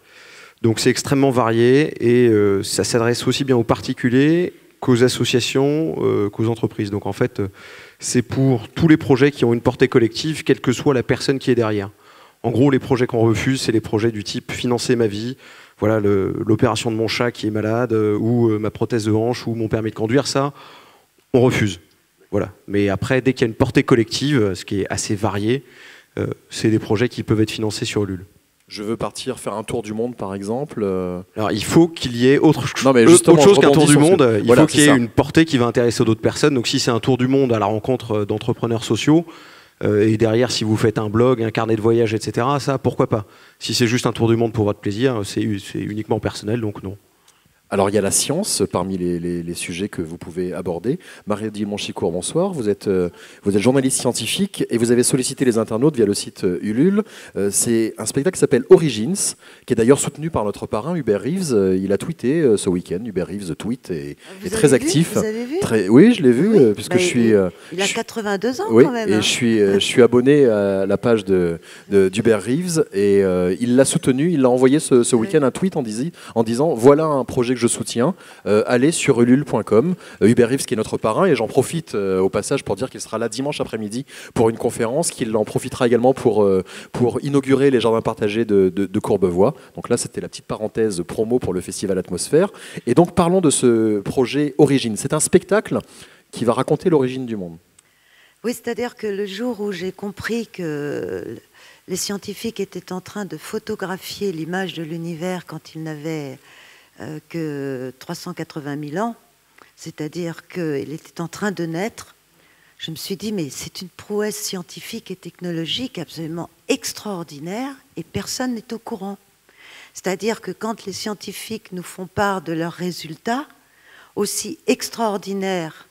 [SPEAKER 3] Donc c'est extrêmement varié et ça s'adresse aussi bien aux particuliers qu'aux associations, qu'aux entreprises. Donc en fait, c'est pour tous les projets qui ont une portée collective, quelle que soit la personne qui est derrière. En gros, les projets qu'on refuse, c'est les projets du type financer ma vie, voilà l'opération de mon chat qui est malade, ou ma prothèse de hanche, ou mon permis de conduire, ça, on refuse. Voilà. Mais après, dès qu'il y a une portée collective, ce qui est assez varié, c'est des projets qui peuvent être financés sur Ulule.
[SPEAKER 1] Je veux partir faire un tour du monde, par exemple.
[SPEAKER 3] Alors, il faut qu'il y ait autre chose qu'un tour du monde. Il faut qu'il y ait une portée qui va intéresser d'autres personnes. Donc, si c'est un tour du monde à la rencontre d'entrepreneurs sociaux, et derrière, si vous faites un blog, un carnet de voyage, etc., ça, pourquoi pas ? Si c'est juste un tour du monde pour votre plaisir, c'est uniquement personnel, donc non.
[SPEAKER 1] Alors, il y a la science parmi les sujets que vous pouvez aborder. Marie-Odile Manchicourt, bonsoir. Vous êtes journaliste scientifique et vous avez sollicité les internautes via le site Ulule. C'est un spectacle qui s'appelle Origins, qui est d'ailleurs soutenu par notre parrain Hubert Reeves. Il a tweeté ce week-end. Hubert Reeves tweet et est très actif.
[SPEAKER 15] Vous avez vu
[SPEAKER 1] Oui, je l'ai vu, puisque je suis...
[SPEAKER 15] il a 82 ans quand même.
[SPEAKER 1] Et je suis abonné à la page d'Hubert Reeves et il l'a soutenu. Il a envoyé ce week-end un tweet en disant « Voilà un projet que je soutiens, allez sur ulule.com. Hubert Reeves qui est notre parrain, et j'en profite au passage pour dire qu'il sera là dimanche après-midi pour une conférence, qu'il en profitera également pour inaugurer les jardins partagés de Courbevoie. Donc là, c'était la petite parenthèse promo pour le festival Atmosphère. Et donc parlons de ce projet Origine. C'est un spectacle qui va raconter l'origine du monde.
[SPEAKER 15] Oui, c'est-à-dire que le jour où j'ai compris que les scientifiques étaient en train de photographier l'image de l'univers quand ils n'avaient que 380 000 ans, c'est-à-dire qu'il était en train de naître, je me suis dit, mais c'est une prouesse scientifique et technologique absolument extraordinaire et personne n'est au courant. C'est-à-dire que quand les scientifiques nous font part de leurs résultats, aussi extraordinaires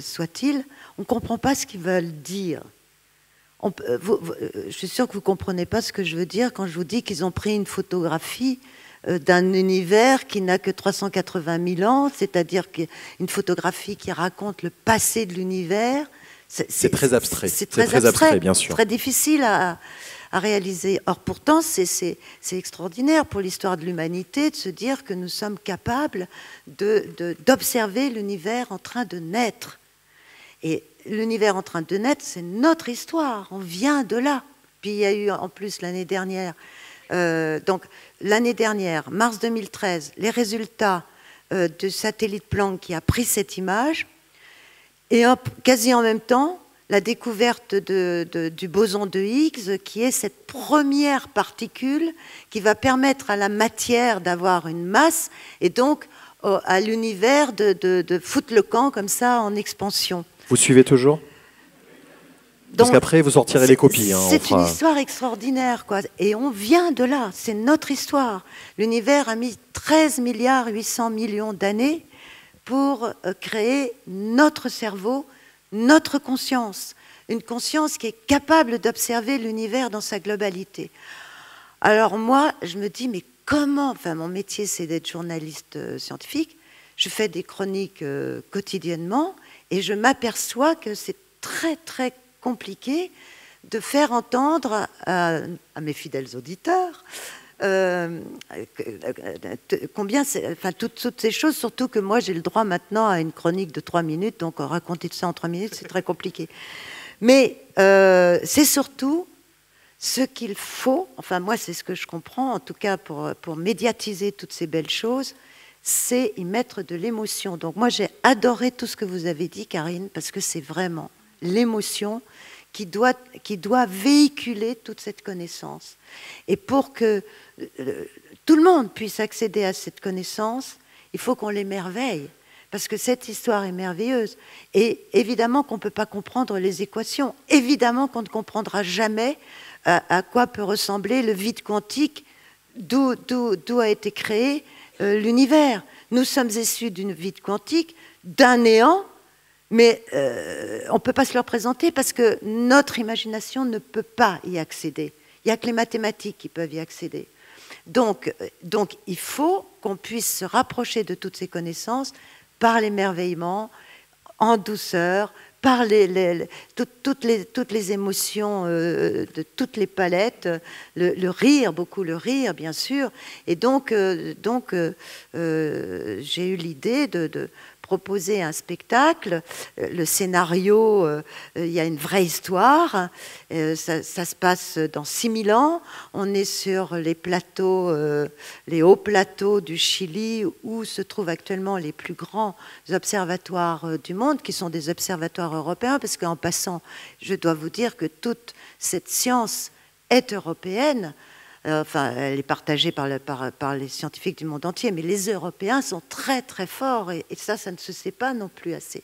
[SPEAKER 15] soient-ils, on ne comprend pas ce qu'ils veulent dire. Je suis sûre que vous ne comprenez pas ce que je veux dire quand je vous dis qu'ils ont pris une photographie d'un univers qui n'a que 380 000 ans, c'est-à-dire une photographie qui raconte le passé de l'univers.
[SPEAKER 1] C'est très abstrait. C'est très abstrait, bien sûr.
[SPEAKER 15] Très difficile à réaliser. Or, pourtant, c'est extraordinaire pour l'histoire de l'humanité de se dire que nous sommes capables d'observer l'univers en train de naître. Et l'univers en train de naître, c'est notre histoire. On vient de là. Puis il y a eu en plus l'année dernière, donc l'année dernière, mars 2013, les résultats du satellite Planck qui a pris cette image, et quasi en même temps, la découverte du boson de Higgs, qui est cette première particule qui va permettre à la matière d'avoir une masse, et donc à l'univers de foutre le camp comme ça en expansion.
[SPEAKER 1] Vous suivez toujours ? Parce qu'après, vous sortirez les copies. Hein,
[SPEAKER 15] c'est une histoire extraordinaire, quoi. Et on vient de là, c'est notre histoire. L'univers a mis 13 milliards 800 millions d'années pour créer notre cerveau, notre conscience. Une conscience qui est capable d'observer l'univers dans sa globalité. Alors moi, je me dis, mais comment, enfin mon métier c'est d'être journaliste scientifique, je fais des chroniques quotidiennement et je m'aperçois que c'est très très compliqué de faire entendre à mes fidèles auditeurs combien enfin toutes ces choses, surtout que moi j'ai le droit maintenant à une chronique de 3 minutes, donc raconter ça en 3 minutes c'est très compliqué. Mais c'est surtout ce qu'il faut, enfin moi c'est ce que je comprends, en tout cas pour médiatiser toutes ces belles choses, c'est y mettre de l'émotion. Donc moi j'ai adoré tout ce que vous avez dit, Karine, parce que c'est vraiment l'émotion qui doit véhiculer toute cette connaissance. Et pour que tout le monde puisse accéder à cette connaissance, il faut qu'on l'émerveille, parce que cette histoire est merveilleuse. Et évidemment qu'on ne peut pas comprendre les équations, évidemment qu'on ne comprendra jamais à quoi peut ressembler le vide quantique, d'où a été créé l'univers. Nous sommes issus d'une vide quantique, d'un néant, mais on ne peut pas se le représenter parce que notre imagination ne peut pas y accéder. Il n'y a que les mathématiques qui peuvent y accéder. Donc il faut qu'on puisse se rapprocher de toutes ces connaissances par l'émerveillement, en douceur, par toutes les émotions de toutes les palettes, le rire, beaucoup le rire, bien sûr. Et donc j'ai eu l'idée de proposer un spectacle. Le scénario, il y a une vraie histoire. Ça se passe dans 6000 ans. On est sur les plateaux, les hauts plateaux du Chili, où se trouvent actuellement les plus grands observatoires du monde, qui sont des observatoires européens, parce qu'en passant, je dois vous dire que toute cette science est européenne. Enfin, elle est partagée par les scientifiques du monde entier, mais les Européens sont très très forts, et ça ne se sait pas non plus assez.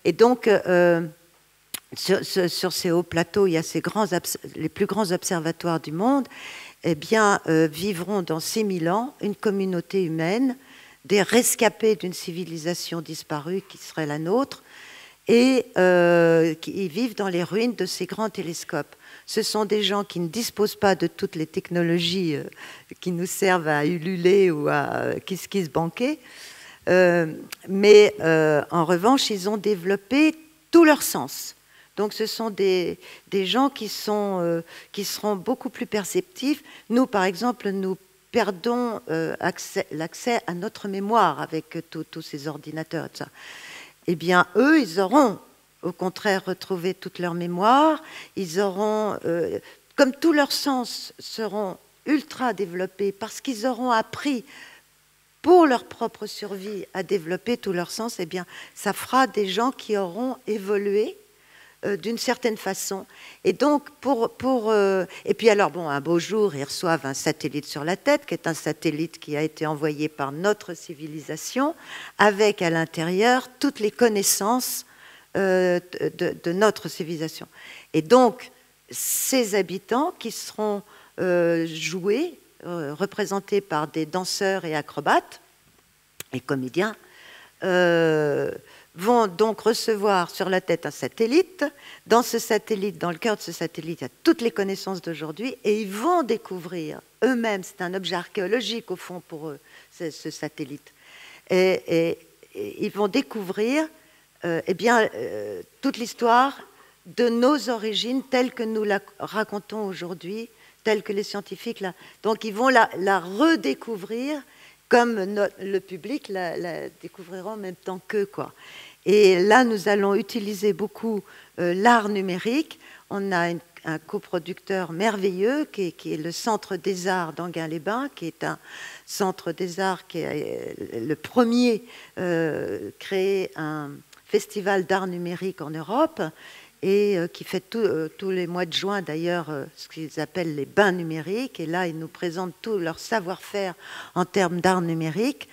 [SPEAKER 15] Et donc, sur ces hauts plateaux, il y a les plus grands observatoires du monde, eh bien, vivront dans 6000 ans une communauté humaine, des rescapés d'une civilisation disparue qui serait la nôtre, et qui vivent dans les ruines de ces grands télescopes. Ce sont des gens qui ne disposent pas de toutes les technologies qui nous servent à ululer ou à kiss-kiss-banquer, mais en revanche, ils ont développé tous leurs sens. Donc ce sont des gens qui seront beaucoup plus perceptifs. Nous, par exemple, nous perdons l'accès à notre mémoire avec tous ces ordinateurs et tout ça. Eh bien, eux, ils auront au contraire retrouvé toute leur mémoire, ils auront, comme tous leurs sens seront ultra développés, parce qu'ils auront appris pour leur propre survie à développer tous leurs sens, eh bien, ça fera des gens qui auront évolué d'une certaine façon. Et donc, et puis alors, bon, un beau jour, ils reçoivent un satellite sur la tête, qui est un satellite qui a été envoyé par notre civilisation, avec à l'intérieur toutes les connaissances de notre civilisation. Et donc, ces habitants qui seront joués, représentés par des danseurs et acrobates et comédiens, vont donc recevoir sur la tête un satellite. Dans ce satellite, dans le cœur de ce satellite, il y a toutes les connaissances d'aujourd'hui, et ils vont découvrir eux-mêmes, c'est un objet archéologique au fond pour eux, ce satellite, et ils vont découvrir toute l'histoire de nos origines telles que nous la racontons aujourd'hui, telles que les scientifiques donc ils vont la redécouvrir comme le public la découvrira en même temps qu'eux, quoi. Et là, nous allons utiliser beaucoup l'art numérique. On a un coproducteur merveilleux qui est le Centre des Arts d'Enghien-les-Bains, qui est un centre des arts qui est le premier créé un festival d'art numérique en Europe et qui fait tous les mois de juin d'ailleurs ce qu'ils appellent les bains numériques. Et là, ils nous présentent tout leur savoir-faire en termes d'art numérique.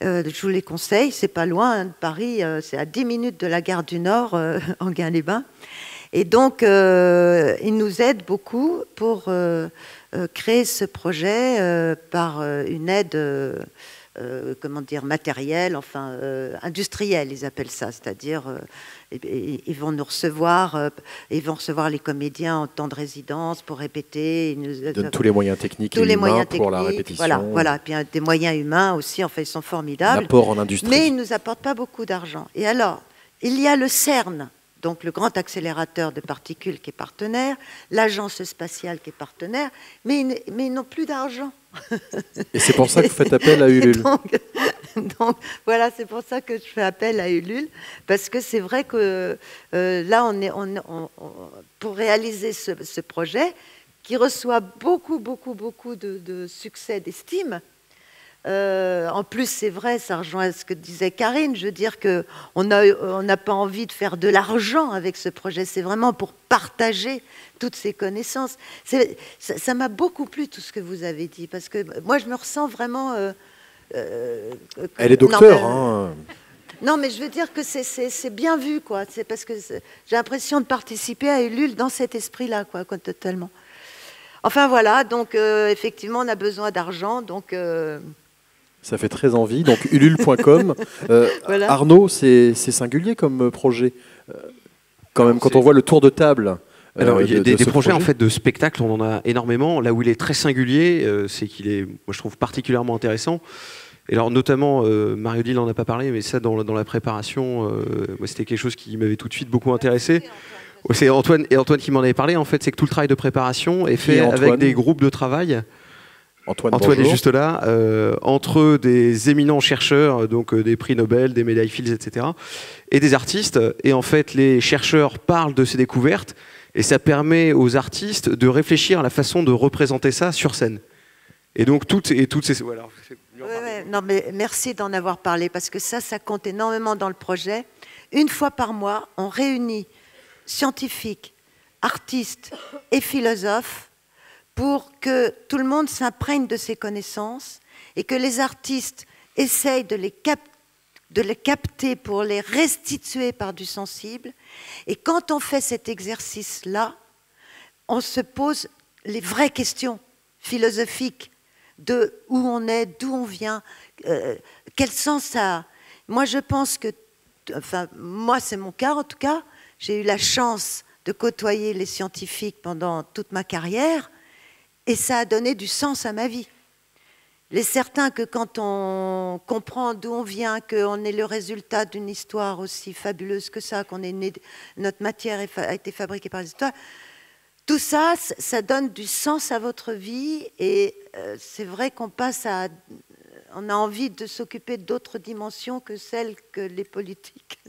[SPEAKER 15] Je vous les conseille, c'est pas loin de Paris, c'est à 10 minutes de la gare du Nord, Enghien-les-Bains. Et donc, ils nous aident beaucoup pour créer ce projet par une aide, comment dire, matérielle, enfin industrielle, ils appellent ça. C'est-à-dire, ils vont nous recevoir, ils vont recevoir les comédiens en temps de résidence pour répéter. Ils nous
[SPEAKER 1] donnent tous les moyens techniques et humains pour la répétition.
[SPEAKER 15] Voilà. Puis des moyens humains aussi, enfin, ils sont formidables.
[SPEAKER 1] L'apport en industrie.
[SPEAKER 15] Mais ils ne nous apportent pas beaucoup d'argent. Et alors, il y a le CERN, donc le grand accélérateur de particules qui est partenaire, l'agence spatiale qui est partenaire, mais ils n'ont plus d'argent.
[SPEAKER 1] Et c'est pour ça que vous faites appel à Ulule.
[SPEAKER 15] Donc voilà, c'est pour ça que je fais appel à Ulule, parce que c'est vrai que là, pour réaliser ce projet, qui reçoit beaucoup de succès, d'estime. En plus, c'est vrai, ça rejoint ce que disait Karine, je veux dire qu'on n'a pas envie de faire de l'argent avec ce projet, c'est vraiment pour partager toutes ces connaissances. Ça m'a beaucoup plu tout ce que vous avez dit, parce que moi je me ressens vraiment...
[SPEAKER 1] Elle est docteur.
[SPEAKER 15] Non, mais je veux dire que c'est bien vu, quoi. C'est parce que j'ai l'impression de participer à Ulule dans cet esprit-là, quoi, totalement. Enfin voilà, donc effectivement, on a besoin d'argent, donc...
[SPEAKER 1] Ça fait très envie, donc ulule.com. Voilà. Arnaud, c'est singulier comme projet. Quand même, quand on voit le tour de table.
[SPEAKER 3] Alors, il y a des projets en fait de spectacle, on en a énormément. Là où il est très singulier, c'est qu'il est, moi je trouve particulièrement intéressant. Et alors notamment, Mario-Dil n'en a pas parlé, mais ça dans la préparation, moi c'était quelque chose qui m'avait tout de suite beaucoup intéressé. C'est Antoine qui m'en avait parlé. En fait, c'est que tout le travail de préparation est fait avec des groupes de travail. Antoine est juste là, entre des éminents chercheurs, donc des prix Nobel, des médailles Fields, etc., et des artistes. Et en fait, les chercheurs parlent de ces découvertes, et ça permet aux artistes de réfléchir à la façon de représenter ça sur scène. Et donc, toutes ces... Voilà.
[SPEAKER 15] Ouais, non, mais merci d'en avoir parlé, parce que ça compte énormément dans le projet. Une fois par mois, on réunit scientifiques, artistes et philosophes pour que tout le monde s'imprègne de ces connaissances et que les artistes essayent de les capter pour les restituer par du sensible. Et quand on fait cet exercice-là, on se pose les vraies questions philosophiques de où on est, d'où on vient, quel sens ça a. Moi, je pense que, enfin, moi, c'est mon cas en tout cas, j'ai eu la chance de côtoyer les scientifiques pendant toute ma carrière, et ça a donné du sens à ma vie. Il est certain que quand on comprend d'où on vient, qu'on est le résultat d'une histoire aussi fabuleuse que ça, qu'on est né, notre matière a été fabriquée par les histoires, tout ça, ça donne du sens à votre vie, et c'est vrai qu'on on a envie de s'occuper d'autres dimensions que celles que les politiques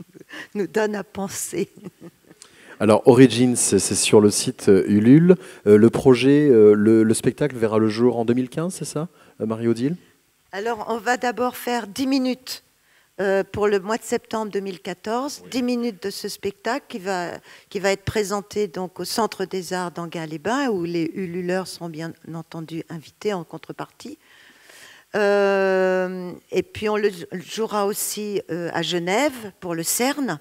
[SPEAKER 15] nous donnent à penser.
[SPEAKER 1] Alors, Origins, c'est sur le site Ulule. Le projet, le spectacle verra le jour en 2015, c'est ça, Mario-Dil?
[SPEAKER 15] Alors, on va d'abord faire 10 minutes pour le mois de septembre 2014. Oui. 10 minutes de ce spectacle qui va être présenté donc, au Centre des Arts d'Enghien-les-Bains, où les Ululeurs seront bien entendu invités en contrepartie. Et puis, on le jouera aussi à Genève pour le CERN.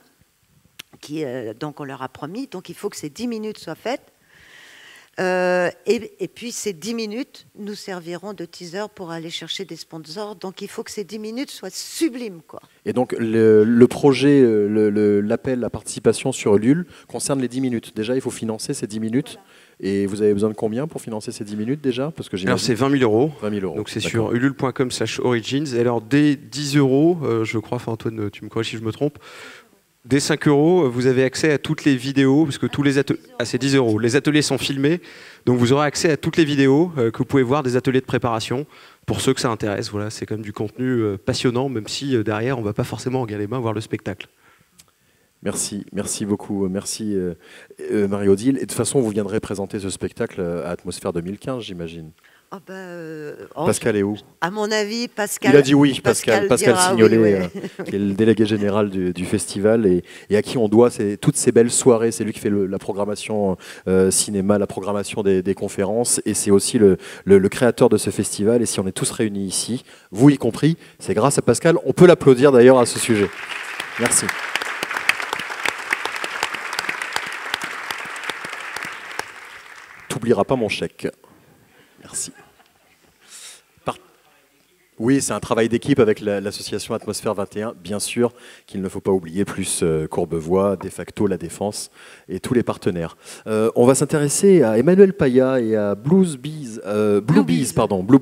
[SPEAKER 15] Donc on leur a promis, donc il faut que ces 10 minutes soient faites. Et puis ces 10 minutes nous serviront de teaser pour aller chercher des sponsors. Donc il faut que ces 10 minutes soient sublimes, quoi.
[SPEAKER 1] Et donc le projet, l'appel à participation sur Ulule concerne les 10 minutes. Déjà, il faut financer ces 10 minutes. Voilà. Et vous avez besoin de combien pour financer ces 10 minutes déjà? Parce que
[SPEAKER 3] alors c'est 20 000 euros.
[SPEAKER 1] 20 000 euros.
[SPEAKER 3] Donc c'est sur ulule.com/origins. Et alors dès 10 euros, je crois, enfin Antoine, tu me corriges si je me trompe, dès 5 euros, vous avez accès à toutes les vidéos, parce que tous les ateliers... Ah, c'est 10 euros. Les ateliers sont filmés, donc vous aurez accès à toutes les vidéos que vous pouvez voir des ateliers de préparation. Pour ceux que ça intéresse, voilà, c'est quand même du contenu passionnant, même si derrière, on ne va pas forcément Enghien-les-Bains voir le spectacle.
[SPEAKER 1] Merci beaucoup. Merci Marie-Odile. Et de toute façon, vous viendrez présenter ce spectacle à Atmosphère 2015, j'imagine. Pascal est où?
[SPEAKER 15] À mon avis, Pascal.
[SPEAKER 1] Il a dit oui, Pascal Signolet,
[SPEAKER 15] oui, ouais.
[SPEAKER 1] qui est le délégué général du festival et à qui on doit toutes ces belles soirées. C'est lui qui fait la programmation cinéma, la programmation des conférences, et c'est aussi le créateur de ce festival. Et si on est tous réunis ici, vous y compris, c'est grâce à Pascal. On peut l'applaudir d'ailleurs à ce sujet. Merci. T'oublieras pas mon chèque. Merci. Oui, c'est un travail d'équipe avec l'association Atmosphère 21, bien sûr, qu'il ne faut pas oublier, plus Courbevoie, De facto, La Défense et tous les partenaires. On va s'intéresser à Emmanuel Paya et à Blue Bees.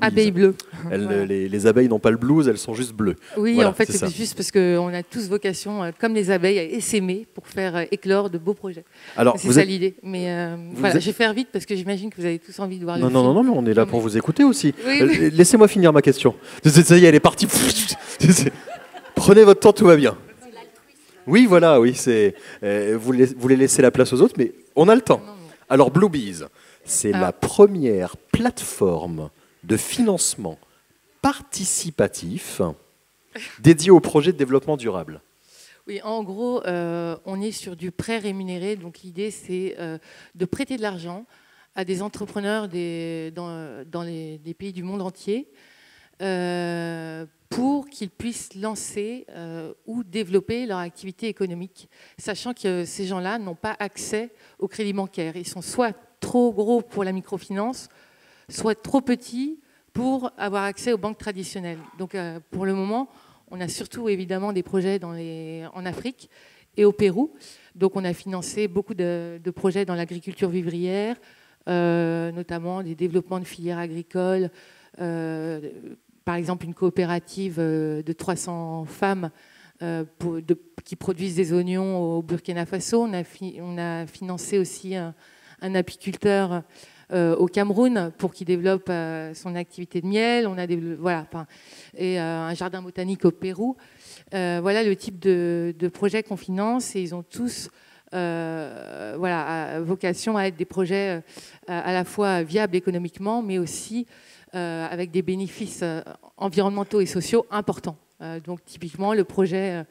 [SPEAKER 5] Abeilles bleues.
[SPEAKER 1] Les abeilles n'ont pas le blues, elles sont juste bleues.
[SPEAKER 5] Oui,
[SPEAKER 1] voilà,
[SPEAKER 5] en fait, c'est juste parce qu'on a tous vocation, comme les abeilles, à essaimer pour faire éclore de beaux projets. C'est ça l'idée. Mais voilà, je vais faire vite parce que j'imagine que vous avez tous envie de voir le film.
[SPEAKER 1] Non, mais on est là pour vous écouter aussi.
[SPEAKER 5] Oui.
[SPEAKER 1] Laissez-moi finir ma question. Ça y est, elle est partie. Prenez votre temps, tout va bien. Oui, voilà, oui, vous voulez laisser la place aux autres, mais on a le temps. Alors, Blue Bees, c'est la première plateforme de financement participatif dédiée aux projets de développement durable.
[SPEAKER 5] Oui, en gros, on est sur du prêt rémunéré. Donc, l'idée, c'est de prêter de l'argent à des entrepreneurs dans les pays du monde entier, pour qu'ils puissent lancer ou développer leur activité économique, sachant que ces gens-là n'ont pas accès au crédit bancaire. Ils sont soit trop gros pour la microfinance, soit trop petits pour avoir accès aux banques traditionnelles. Donc pour le moment, on a surtout évidemment des projets en Afrique et au Pérou. Donc on a financé beaucoup de projets dans l'agriculture vivrière, notamment des développements de filières agricoles, par exemple une coopérative de 300 femmes qui produisent des oignons au Burkina Faso. On a financé aussi un apiculteur au Cameroun pour qu'il développe son activité de miel. On a et un jardin botanique au Pérou. Voilà le type de projet qu'on finance, et ils ont tous vocation à être des projets à la fois viables économiquement, mais aussi avec des bénéfices environnementaux et sociaux importants. Donc typiquement le projet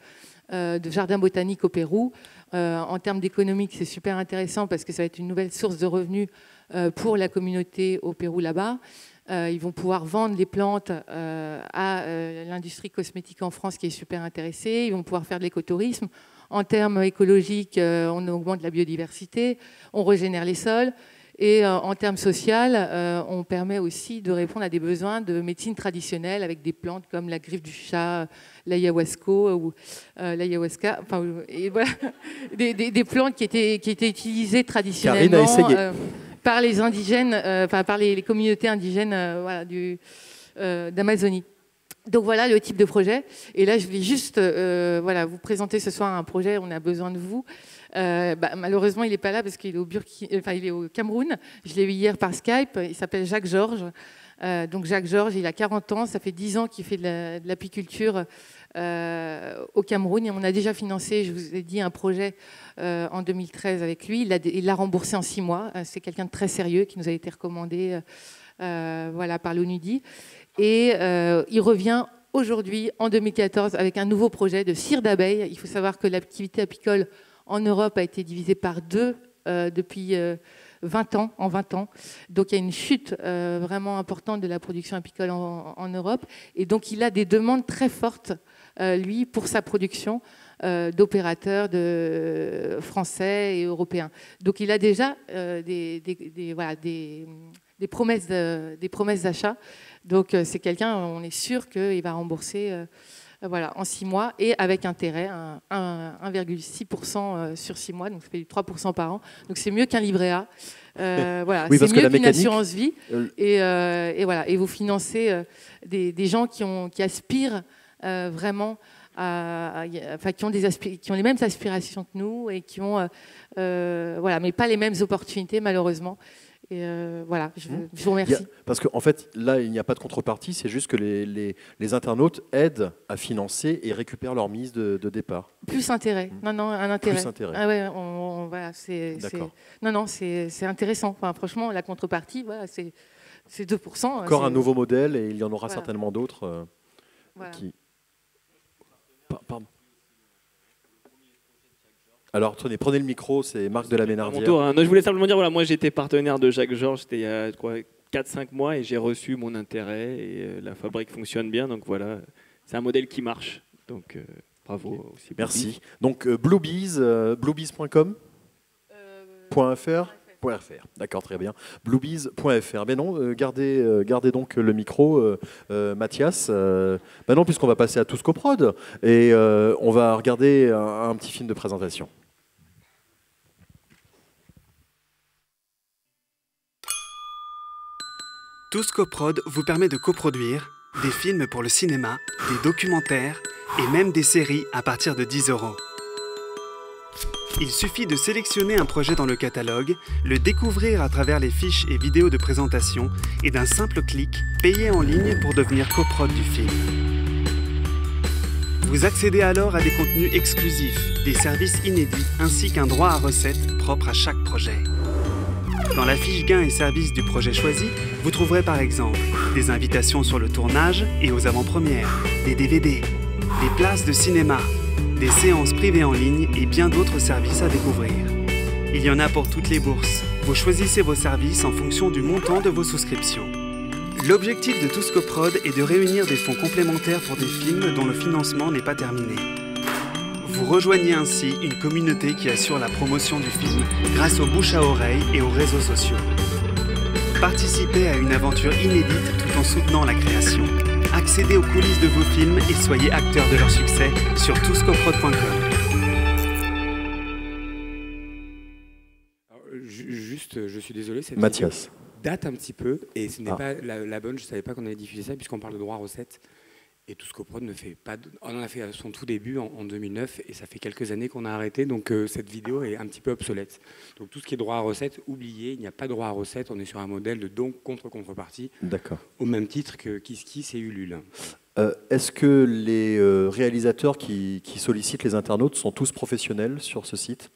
[SPEAKER 5] de jardin botanique au Pérou, en termes d'économique, c'est super intéressant parce que ça va être une nouvelle source de revenus pour la communauté au Pérou là-bas. Ils vont pouvoir vendre les plantes à l'industrie cosmétique en France qui est super intéressée. Ils vont pouvoir faire de l'écotourisme. En termes écologiques, on augmente la biodiversité, on régénère les sols. Et en termes sociaux, on permet aussi de répondre à des besoins de médecine traditionnelle avec des plantes comme la griffe du chat, l'ayahuasca, et voilà, des plantes qui étaient utilisées traditionnellement par les indigènes, par les communautés indigènes d'Amazonie. Donc voilà le type de projet. Et là, je voulais juste vous présenter ce soir un projet. On a besoin de vous. Malheureusement, il n'est pas là parce qu'il est il est au Cameroun. Je l'ai vu hier par Skype. Il s'appelle Jacques Georges. Donc Jacques Georges, il a 40 ans. Ça fait 10 ans qu'il fait de l'apiculture au Cameroun. Et on a déjà financé, je vous ai dit, un projet en 2013 avec lui. Il l'a remboursé en 6 mois. C'est quelqu'un de très sérieux qui nous a été recommandé par l'ONUDI. Et il revient aujourd'hui, en 2014, avec un nouveau projet de cire d'abeilles. Il faut savoir que l'activité apicole en Europe a été divisée par 2 depuis 20 ans, en 20 ans. Donc il y a une chute vraiment importante de la production apicole en Europe. Et donc il a des demandes très fortes, lui, pour sa production d'opérateurs français et européens. Donc il a déjà des promesses d'achat. Donc c'est quelqu'un, on est sûr qu'il va rembourser en 6 mois et avec intérêt, 1,6% sur 6 mois, donc ça fait du 3% par an. Donc c'est mieux qu'un livret A.
[SPEAKER 1] Oui,
[SPEAKER 5] c'est mieux qu'une assurance vie. Et vous financez des gens qui aspirent vraiment qui ont les mêmes aspirations que nous et qui ont mais pas les mêmes opportunités malheureusement. Et voilà, je vous remercie.
[SPEAKER 1] Parce qu'en fait, là, il n'y a pas de contrepartie, c'est juste que les internautes aident à financer et récupèrent leur mise de départ.
[SPEAKER 5] Plus intérêt. Non, un intérêt.
[SPEAKER 1] Plus intérêt.
[SPEAKER 5] Ah ouais, voilà, c'est intéressant. Enfin, franchement, la contrepartie, voilà, c'est 2%.
[SPEAKER 1] Encore un nouveau modèle, et il y en aura certainement d'autres qui... Pardon. Alors, prenez le micro, c'est Marc de la Ménardière.
[SPEAKER 16] Non, je voulais simplement dire, voilà, moi j'étais partenaire de Jacques Georges, c'était il y a 4-5 mois, et j'ai reçu mon intérêt, et la fabrique fonctionne bien, donc voilà, c'est un modèle qui marche. Donc bravo aussi.
[SPEAKER 1] Merci. Donc Bluebees, bluebees.com .fr. D'accord, très bien. Bluebees.fr. Ben non, gardez donc le micro, Mathias. Ben non, puisqu'on va passer à Tous Coprod, et on va regarder un petit film de présentation.
[SPEAKER 17] Tous Coprod vous permet de coproduire des films pour le cinéma, des documentaires et même des séries à partir de 10 €. Il suffit de sélectionner un projet dans le catalogue, le découvrir à travers les fiches et vidéos de présentation et d'un simple clic, payer en ligne pour devenir coprod du film. Vous accédez alors à des contenus exclusifs, des services inédits ainsi qu'un droit à recette propre à chaque projet. Dans la fiche gains et services du projet choisi, vous trouverez par exemple des invitations sur le tournage et aux avant-premières, des DVD, des places de cinéma, des séances privées en ligne et bien d'autres services à découvrir. Il y en a pour toutes les bourses. Vous choisissez vos services en fonction du montant de vos souscriptions. L'objectif de Tous Coprod est de réunir des fonds complémentaires pour des films dont le financement n'est pas terminé. Vous rejoignez ainsi une communauté qui assure la promotion du film grâce aux bouche à oreille et aux réseaux sociaux. Participez à une aventure inédite tout en soutenant la création. Accédez aux coulisses de vos films et soyez acteurs de leur succès sur touscoprod.com.
[SPEAKER 4] Juste, je suis désolé, cette
[SPEAKER 1] Mathias
[SPEAKER 4] date un petit peu, et ce n'est pas la bonne, je ne savais pas qu'on allait diffuser ça, puisqu'on parle de droit à recette. Et Tous Coprod ne fait pas... On en a fait à son tout début en 2009, et ça fait quelques années qu'on a arrêté, donc cette vidéo est un petit peu obsolète. Donc tout ce qui est droit à recette, oubliez, il n'y a pas de droit à recette, on est sur un modèle de don contre contrepartie, au même titre que KissKiss et Ulule.
[SPEAKER 1] Est-ce que les réalisateurs qui sollicitent les internautes sont tous professionnels sur ce site ?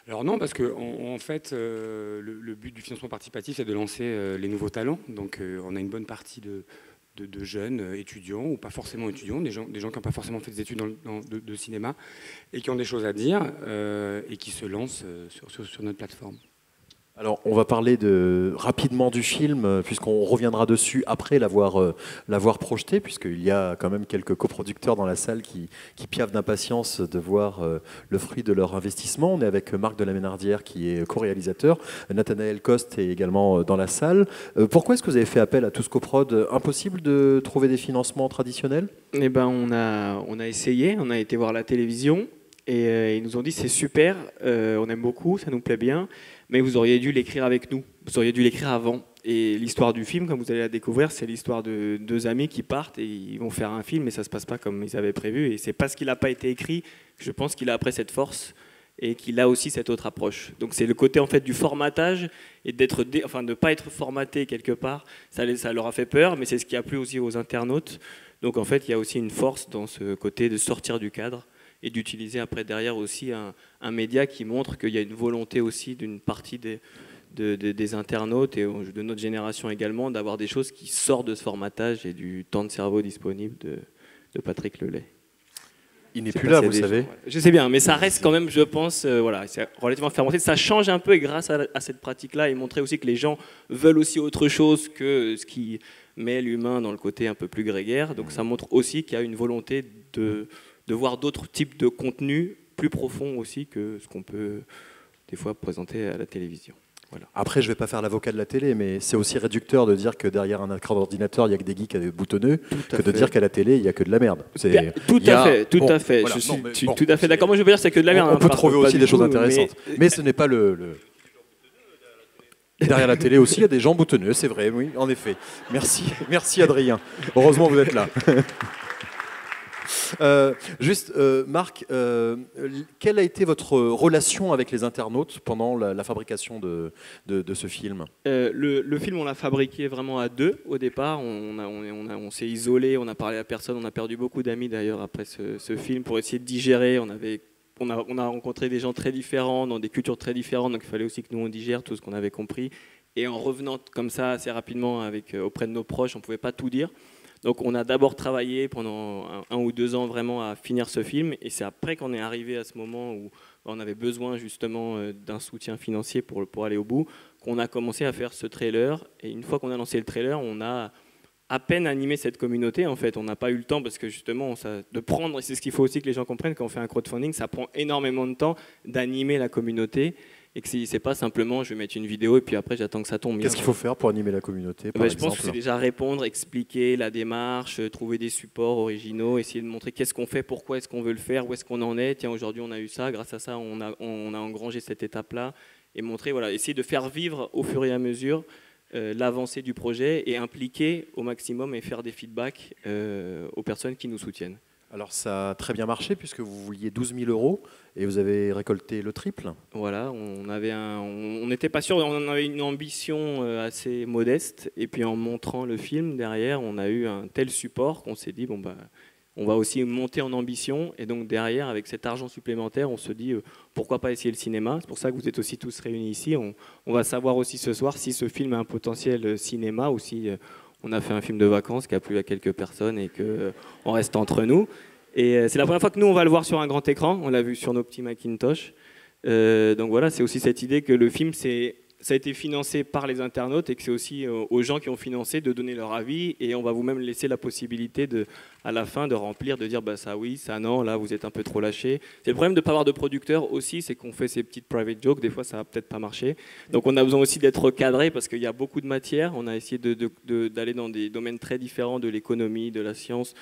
[SPEAKER 4] Alors non, parce que en fait, le but du financement participatif, c'est de lancer les nouveaux talents. Donc on a une bonne partie de jeunes étudiants, ou pas forcément étudiants, des gens qui n'ont pas forcément fait des études de cinéma, et qui ont des choses à dire, et qui se lancent sur notre plateforme.
[SPEAKER 1] Alors, on va parler rapidement du film, puisqu'on reviendra dessus après l'avoir projeté, puisqu'il y a quand même quelques coproducteurs dans la salle qui piaffent d'impatience de voir le fruit de leur investissement. On est avec Marc de la Ménardière, qui est co-réalisateur. Nathanaël Coste est également dans la salle. Pourquoi est-ce que vous avez fait appel à Tous Coprod ? Impossible de trouver des financements traditionnels ?
[SPEAKER 16] Eh ben, on a essayé, on a été voir la télévision, et ils nous ont dit c'est super, on aime beaucoup, ça nous plaît bien, mais vous auriez dû l'écrire avec nous, vous auriez dû l'écrire avant. Et l'histoire du film, comme vous allez la découvrir, c'est l'histoire de deux amis qui partent et ils vont faire un film, mais ça ne se passe pas comme ils avaient prévu. Et c'est parce qu'il n'a pas été écrit, je pense qu'il a après cette force et qu'il a aussi cette autre approche. Donc c'est le côté en fait du formatage et de ne pas être formaté quelque part. Ça leur a fait peur, mais c'est ce qui a plu aussi aux internautes. Donc en fait, il y a aussi une force dans ce côté de sortir du cadre et d'utiliser après derrière aussi un média qui montre qu'il y a une volonté aussi d'une partie des internautes et de notre génération également d'avoir des choses qui sortent de ce formatage et du temps de cerveau disponible de Patrick Lelay.
[SPEAKER 1] Il n'est plus là, vous savez.
[SPEAKER 16] Je sais bien, mais ça reste quand même, je pense, voilà, c'est relativement fermenté. Ça change un peu et grâce à cette pratique-là, et montrer aussi que les gens veulent aussi autre chose que ce qui met l'humain dans le côté un peu plus grégaire. Donc ça montre aussi qu'il y a une volonté de voir d'autres types de contenus plus profonds aussi que ce qu'on peut des fois présenter à la télévision. Voilà.
[SPEAKER 1] Après, je ne vais pas faire l'avocat de la télé, mais c'est aussi réducteur de dire que derrière un écran d'ordinateur, il n'y a que des geeks boutonneux, que de dire qu'à la télé, il n'y a que de la merde.
[SPEAKER 16] Tout à fait. Voilà. Je suis tout à fait d'accord. Moi, je veux dire, c'est que de la merde.
[SPEAKER 1] On peut trouver aussi des choses intéressantes. Mais ce n'est pas le... Et derrière la télé aussi, il y a des gens boutonneux, c'est vrai, oui, en effet. Merci Adrien. Heureusement, vous êtes là. Juste, Marc, quelle a été votre relation avec les internautes pendant la fabrication de ce film?
[SPEAKER 16] Le film, on l'a fabriqué vraiment à deux au départ. On s'est isolé, on n'a parlé à personne, on a perdu beaucoup d'amis d'ailleurs après ce film pour essayer de digérer. On a rencontré des gens très différents, dans des cultures très différentes, donc il fallait aussi que nous on digère tout ce qu'on avait compris. Et en revenant comme ça assez rapidement auprès de nos proches, on ne pouvait pas tout dire. Donc on a d'abord travaillé pendant 1 ou 2 ans vraiment à finir ce film, et c'est après qu'on est arrivé à ce moment où on avait besoin justement d'un soutien financier pour aller au bout, qu'on a commencé à faire ce trailer. Et une fois qu'on a lancé le trailer, on a à peine animé cette communauté. En fait, on n'a pas eu le temps parce que justement, de prendre, et c'est ce qu'il faut aussi que les gens comprennent quand on fait un crowdfunding, ça prend énormément de temps d'animer la communauté. Et que c'est pas simplement je vais mettre une vidéo et puis après j'attends que ça tombe.
[SPEAKER 1] Qu'est-ce qu'il faut faire pour animer la communauté par exemple?
[SPEAKER 16] Je pense que c'est déjà répondre, expliquer la démarche, trouver des supports originaux, essayer de montrer qu'est-ce qu'on fait, pourquoi est-ce qu'on veut le faire, où est-ce qu'on en est. Tiens, aujourd'hui on a eu ça, grâce à ça on a engrangé cette étape-là, et montrer, voilà, essayer de faire vivre au fur et à mesure l'avancée du projet et impliquer au maximum et faire des feedbacks aux personnes qui nous soutiennent.
[SPEAKER 1] Alors ça a très bien marché puisque vous vouliez 12 000 € et vous avez récolté le triple.
[SPEAKER 16] Voilà, on n'était pas sûr, on avait une ambition assez modeste, et puis en montrant le film derrière, on a eu un tel support qu'on s'est dit bon bah on va aussi monter en ambition, et donc derrière avec cet argent supplémentaire, on se dit pourquoi pas essayer le cinéma. C'est pour ça que vous êtes aussi tous réunis ici. On va savoir aussi ce soir si ce film a un potentiel cinéma ou si on a fait un film de vacances qui a plu à quelques personnes et qu'on reste entre nous. Et c'est la première fois que nous, on va le voir sur un grand écran. On l'a vu sur nos petits Macintosh. Donc voilà, c'est aussi cette idée que le film, ça a été financé par les internautes et que c'est aussi aux gens qui ont financé de donner leur avis. Et on va vous même laisser la possibilité à la fin de remplir, de dire bah, ça oui, ça non, là vous êtes un peu trop lâché. C'est le problème de ne pas avoir de producteur aussi, c'est qu'on fait ces petites private jokes, des fois ça va peut-être pas marcher. Donc on a besoin aussi d'être recadré parce qu'il y a beaucoup de matière. On a essayé d'aller dans des domaines très différents de l'économie, de la science,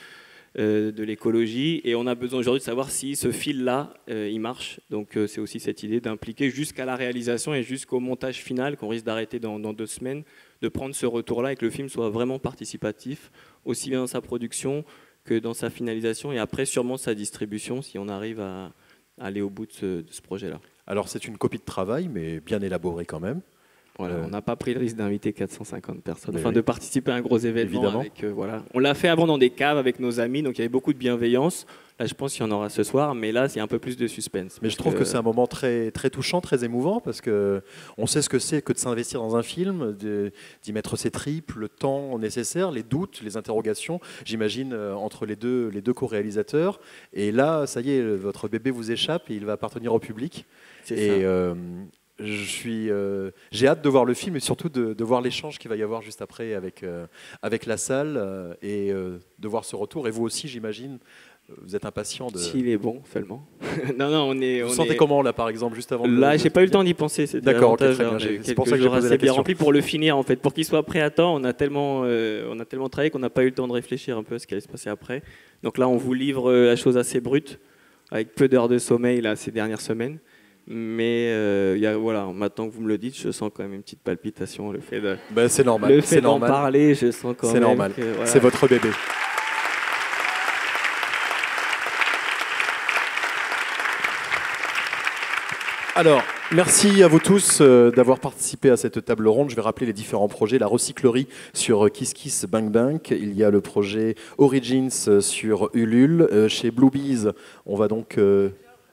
[SPEAKER 16] de l'écologie, et on a besoin aujourd'hui de savoir si ce fil-là, il marche. Donc c'est aussi cette idée d'impliquer jusqu'à la réalisation et jusqu'au montage final qu'on risque d'arrêter dans 2 semaines, de prendre ce retour-là et que le film soit vraiment participatif, aussi bien dans sa production que dans sa finalisation, et après sûrement sa distribution si on arrive à aller au bout de ce projet-là.
[SPEAKER 1] Alors c'est une copie de travail, mais bien élaborée quand même.
[SPEAKER 16] Voilà, on n'a pas pris le risque d'inviter 450 personnes, enfin de participer à un gros événement.
[SPEAKER 1] Évidemment.
[SPEAKER 16] Avec, voilà. On l'a fait avant dans des caves avec nos amis, donc il y avait beaucoup de bienveillance. Là, je pense qu'il y en aura ce soir, mais là, c'est un peu plus de suspense.
[SPEAKER 1] Mais je trouve que c'est un moment très, très touchant, très émouvant, parce qu'on sait ce que c'est que de s'investir dans un film, d'y mettre ses tripes, le temps nécessaire, les doutes, les interrogations, j'imagine, entre les deux co-réalisateurs. Et là, ça y est, votre bébé vous échappe et il va appartenir au public.
[SPEAKER 16] C'est ça.
[SPEAKER 1] J'ai hâte de voir le film et surtout de voir l'échange qu'il va y avoir juste après avec la salle et de voir ce retour. Et vous aussi, j'imagine, vous êtes impatient de...
[SPEAKER 16] S'il est bon, seulement. Non,
[SPEAKER 1] Vous sentez comment, là, par exemple, juste avant
[SPEAKER 16] Là, j'ai pas eu le temps d'y penser.
[SPEAKER 1] D'accord, ok, très bien. C'est pour ça que j'ai posé la question.
[SPEAKER 16] Rempli pour le finir, en fait. Pour qu'il soit prêt à temps, on a tellement travaillé qu'on n'a pas eu le temps de réfléchir un peu à ce qui allait se passer après. Donc là, on vous livre la chose assez brute, avec peu d'heures de sommeil là, ces dernières semaines. Mais voilà, maintenant que vous me le dites, je sens quand même une petite palpitation. Le fait de,
[SPEAKER 1] c'est normal.
[SPEAKER 16] Le fait d'en parler, je sens quand même.
[SPEAKER 1] C'est normal.
[SPEAKER 16] Voilà.
[SPEAKER 1] C'est votre bébé. Alors, merci à vous tous d'avoir participé à cette table ronde. Je vais rappeler les différents projets. La recyclerie sur Kiss Kiss Bang Bang. Il y a le projet Origins sur Ulule. Chez Bluebees, on va donc...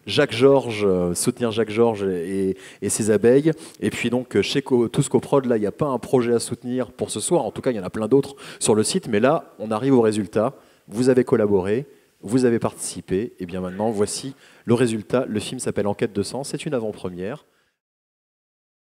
[SPEAKER 1] Jacques Georges, soutenir Jacques Georges et ses abeilles. Et puis donc chez Tous Coprod, là, il n'y a pas un projet à soutenir pour ce soir. En tout cas, il y en a plein d'autres sur le site. Mais là, on arrive au résultat. Vous avez collaboré, vous avez participé. Et bien maintenant, voici le résultat. Le film s'appelle Enquête de sang. C'est une avant-première.